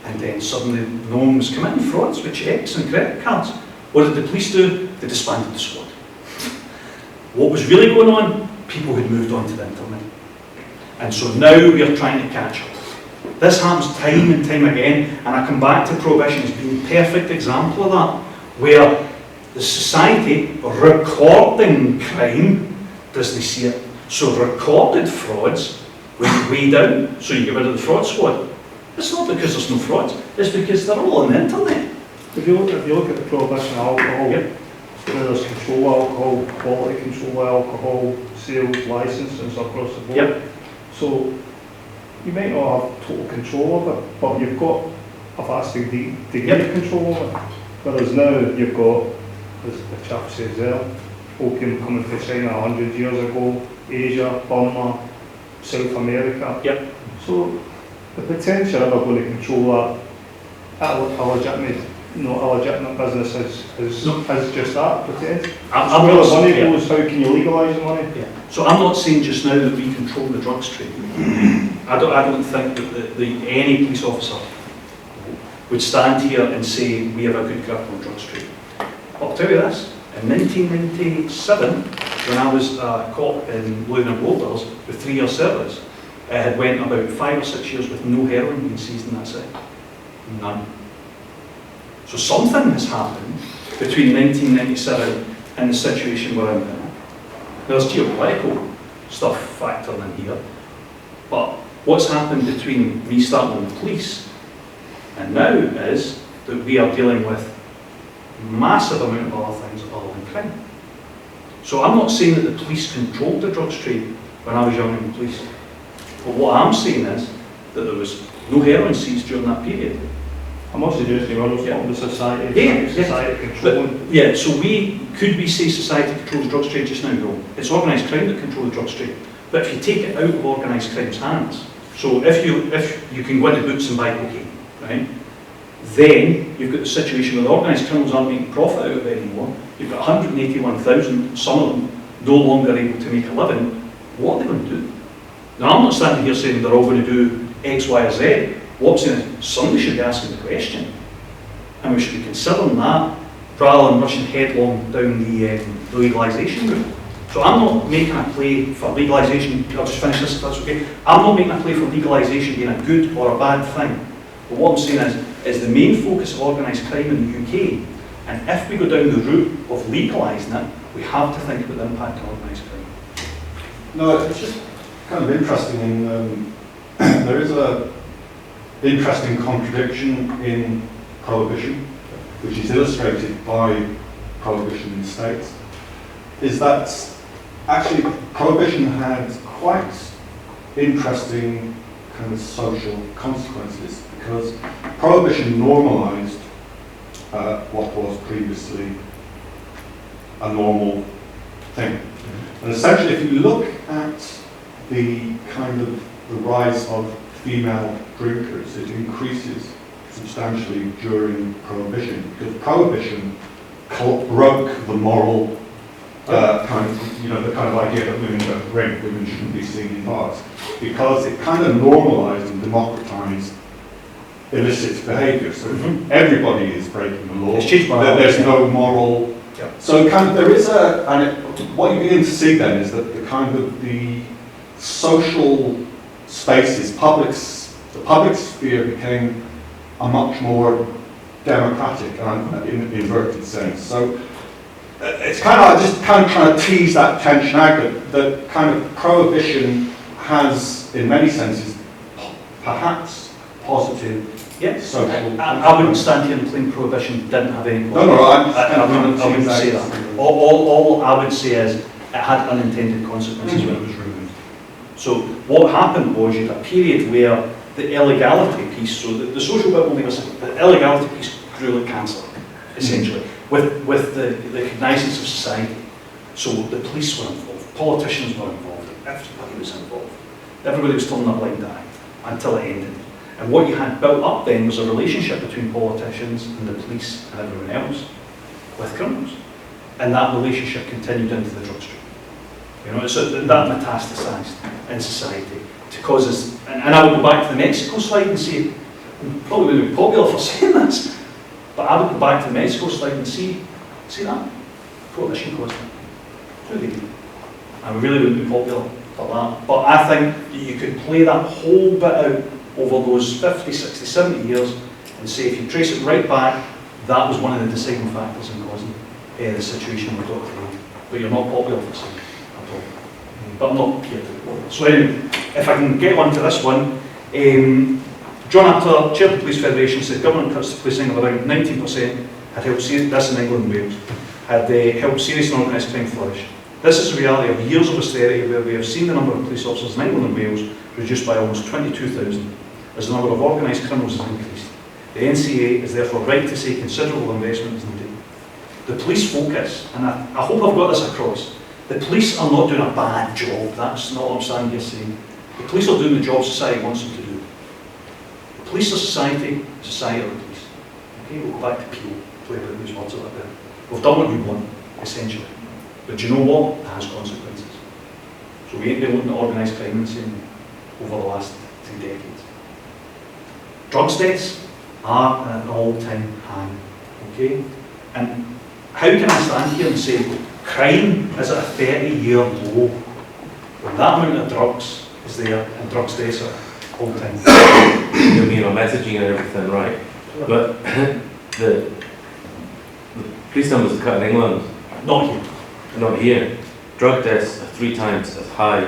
And then suddenly no one was committing frauds with checks and credit cards. What did the police do? They disbanded the squad. What was really going on? People had moved on to the internet. And so now we are trying to catch up. This happens time and time again, and I come back to prohibition as being a perfect example of that, where the society recording crime doesn't see it. So recorded frauds went way down, so you get rid of the fraud squad. It's not because there's no frauds, it's because they're all on the internet. If you look at the prohibition of alcohol, Yep. where there's control alcohol, quality control alcohol, sales, licenses across the board. Yep. So you might not have total control of it, but you've got a vast degree of control of it. Whereas now you've got, as the chap says there, opium coming from China 100 years ago, Asia, Burma, South America. Yep. So the potential of going to control that, a legitimate business is just that potential. I'm Where not the money saying, goes, how can you legalise the money? yeah. So I'm not saying just now that we control the drugs trade. I don't think that any police officer would stand here and say we have a good grip on drugs trade. But I'll tell you this, in 1997, when I was caught in Lothian Boulders with 3-year service, it had went about 5 or 6 years with no heroin being seized in that city. None. So something has happened between 1997 and the situation we're in now. There's geopolitical stuff factored in here, but what's happened between me starting with the police and now is that we are dealing with massive amount of other things other than crime. So I'm not saying that the police controlled the drugs trade when I was young in the police, but what I'm saying is that there was no heroin seized during that period. I'm also suggesting we're not Yeah. from the society, Yeah, society But, controlling. yeah, so could we say society controls the drugs trade just now? No. It's organised crime that controls the drugs trade. But if you take it out of organised crime's hands, so if you can go into Boots and buy cocaine, right, then you've got the situation where the organised criminals aren't making profit out of it anymore. You've got 181,000, some of them no longer able to make a living. What are they going to do? Now, I'm not standing here saying they're all going to do X, Y, or Z. What I'm saying is somebody should be asking the question, and we should be considering that rather than rushing headlong down the legalisation route. So I'm not making a play for legalisation. I'll just finish this if that's okay. I'm not making a play for legalisation being a good or a bad thing. But what I'm saying is the main focus of organised crime in the UK, and if we go down the route of legalising it, we have to think about the impact on organised crime. No, it's just kind of interesting. There is a interesting contradiction in prohibition, which is illustrated by prohibition in the States, is that actually prohibition had quite interesting kind of social consequences, because prohibition normalized what was previously a normal thing. And essentially, if you look at the kind of the rise of female drinkers, it increases substantially during prohibition, because prohibition broke the moral kind of, the kind of idea that women don't drink, women shouldn't be seen in bars, because it kind of normalized and democratized illicit behavior. So everybody is breaking the law. It's changed morality. There's no moral. Yeah. So kind of there is what you begin to see then is that the kind of the social spaces, the public sphere became a much more democratic in inverted sense. So it's kind of just kind of trying to tease that tension out that kind of prohibition has, in many senses, perhaps positive social. I wouldn't stand here and claim prohibition didn't have any. No, I wouldn't say that. All I would say is it had unintended consequences when it was removed. So what happened was you had a period where the illegality piece, so the social bit will make us, the illegality piece grew like cancer, essentially, with the cognizance of society. So the police were involved, politicians were involved, everybody was involved. Everybody was turning a blind eye until it ended. And what you had built up then was a relationship between politicians and the police and everyone else with criminals. And that relationship continued into the drug trade. So that metastasized in society to cause us, and I would go back to the Mexico slide and say, probably wouldn't be popular for saying this, but I would go back to the Mexico slide and see that? Prohibition caused it. Really did. And we really wouldn't be popular for that. But I think you could play that whole bit out over those 50, 60, 70 years and say if you trace it right back, that was one of the deciding factors in causing the situation we've got today. But you're not popular for saying it at all. But I'm not here to. So anyway, if I can get on to this one, John Apter, Chair of the Police Federation, said government cuts to policing of around 19% had helped this in England and Wales, had helped serious and organised crime flourish. This is the reality of years of austerity where we have seen the number of police officers in England and Wales reduced by almost 22,000 as the number of organised criminals has increased. The NCA is therefore right to say considerable investment is needed. The police focus, and I hope I've got this across, the police are not doing a bad job, that's not what I'm standing here saying. The police are doing the job society wants them to do. The police are society, society are the police. Okay, we'll go back to Peel, play about these words a little bit. We've done what we want, essentially. But do you know what? It has consequences. So we ain't been looking at organised crime the same over the last 3 decades. Drugs deaths are at an all-time high. Okay? And how can I stand here and say Crime is at a 30-year low. When that amount of drugs is there, and drugs deaths are all the time. Messaging and everything, right? But the police numbers are cut in England, Not here. not here. Drug deaths are 3 times as high,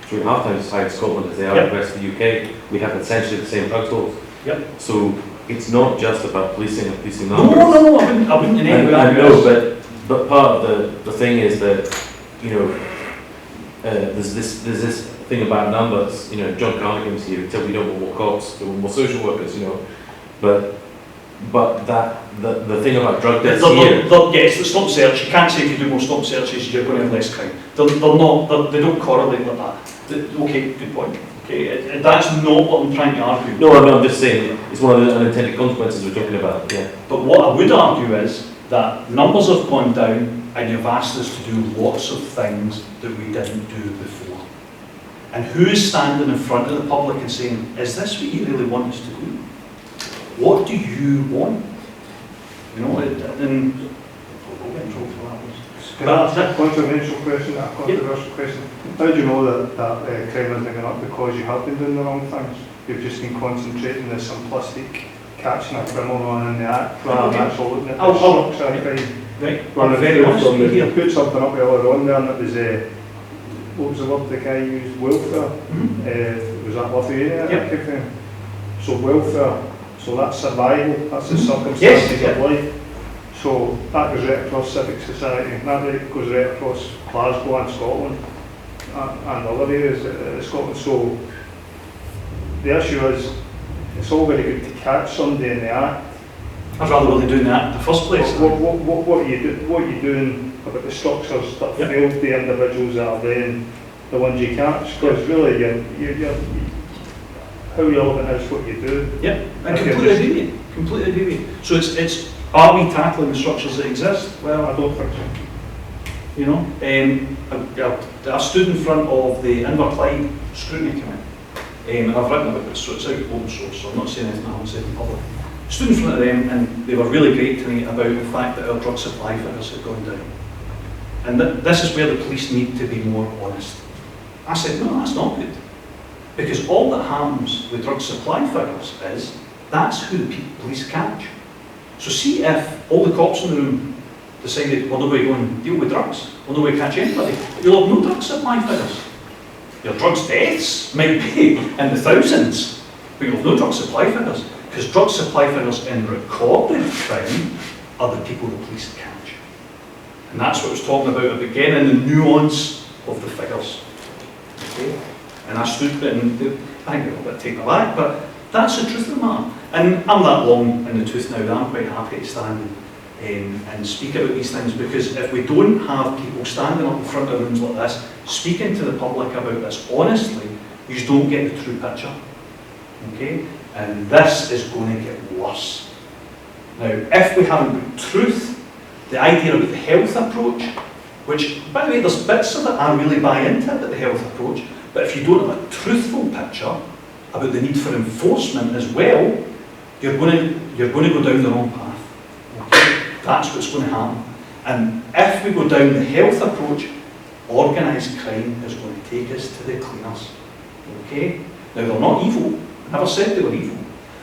3.5 times as high in Scotland as they are in the rest of the UK. We have essentially the same drug tolls. Yep. So it's not just about policing and policing No, numbers. no, I wouldn't in any way. I know, but part of the thing is that, you know, there's this thing about numbers. You know, John Carneghan's here until we don't want more cops, we want more social workers. You know, but that the thing about drug deaths here. Yes, the stop search. You can't say if you do more stop searches, you're going to have less crime. They're not. They don't correlate like that. Okay, good point. Okay, that's not what I'm trying to argue. No, I'm just saying it's one of the unintended consequences we're talking about. Yeah. But what I would argue is that numbers have gone down, and you've asked us to do lots of things that we didn't do before. And who is standing in front of the public and saying, "Is this what you really want us to do? What do you want?" You know, and we'll get in trouble for that. Can I ask a controversial question, a controversial question? How do you know that crime isn't going up because you have been doing the wrong things? You've just been concentrating on the simplistic catching a criminal in the act rather than actually looking at the structure of crime. Right, Well, I'm very honest with you you here. put something up earlier on there and it was, what was the word the guy used? Welfare? Was that Lithuania? Yep. So welfare, so that's survival, that's the Yes, circumstances yeah. of life. So that goes right across civic society, and that goes right across Glasgow and Scotland and other areas of Scotland. So the issue is, it's all very good to catch somebody in the act. I'd rather what they're doing that in the first place. What are you doing about the structures that Yep. failed the individuals that are then the ones you catch? Because really, you're, how relevant is what you do? Yeah, I Okay, completely agree with you. Completely agree with you. So it's are we tackling the structures that exist? Well, I don't think so. You know, I stood in front of the Inverclyde Scrutiny Committee, and I've written about this, so it's out open source, so I'm not saying anything I haven't said in public. Stood in front of them, and they were really great to me about the fact that our drug supply figures had gone down. And this is where the police need to be more honest. I said, no, that's not good. Because all that happens with drug supply figures is that's who the police catch. So see if all the cops in the room decided, well, no way to go and deal with drugs, well, no way to catch anybody, you'll have no drug supply figures. Your drugs deaths might be in the thousands, but you'll have no drug supply figures. Because drug supply figures in recorded crime are the people the police catch. And that's what I was talking about getting the nuance of the figures. Okay? And I stood there and I think a little bit taken aback, but that's the truth of the matter. And I'm that long in the tooth now that I'm quite happy to stand and speak about these things, because if we don't have people standing up in front of rooms like this, speaking to the public about this honestly, you just don't get the true picture. Okay? And this is going to get worse. Now, if we haven't got truth, the idea about the health approach, which, by the way, there's bits of it I really buy into about the health approach, but if you don't have a truthful picture about the need for enforcement as well, you're going to go down the wrong path. Okay? That's what's going to happen. And if we go down the health approach, organised crime is going to take us to the cleaners. Okay? Now, they're not evil. I never said they were evil.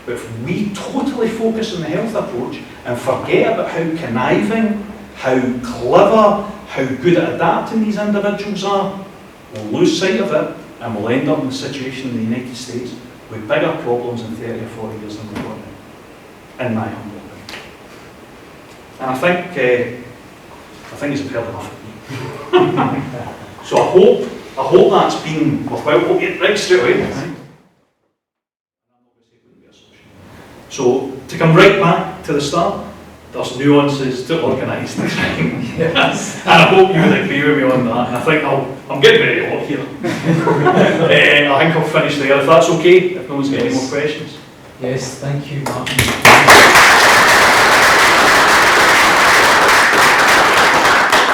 But if we totally focus on the health approach and forget about how conniving, how clever, how good at adapting these individuals are, we'll lose sight of it and we'll end up in the situation in the United States with bigger problems in 30 or 40 years than we've got now, in my humble opinion. And I think it's a fair enough. So I hope that's been worthwhile. We'll get right straight away. So, to come right back to the start, there's nuances to organised crime. Yes. And I hope you would agree with me on that. And I think I'm getting very hot here. I think I'll finish there, if that's okay, if no one's got any more questions. Yes, thank you, Martin.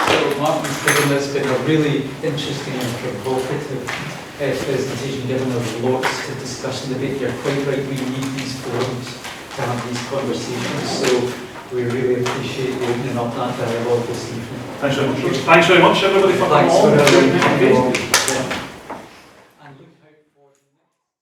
So, Martin's given us been a really interesting and provocative presentation, giving us lots to discuss in the debate. You're quite right, we need these forums to have these conversations. So We really appreciate you opening up that dialogue this evening. Thanks very much, everybody, for coming Thanks for along. everything.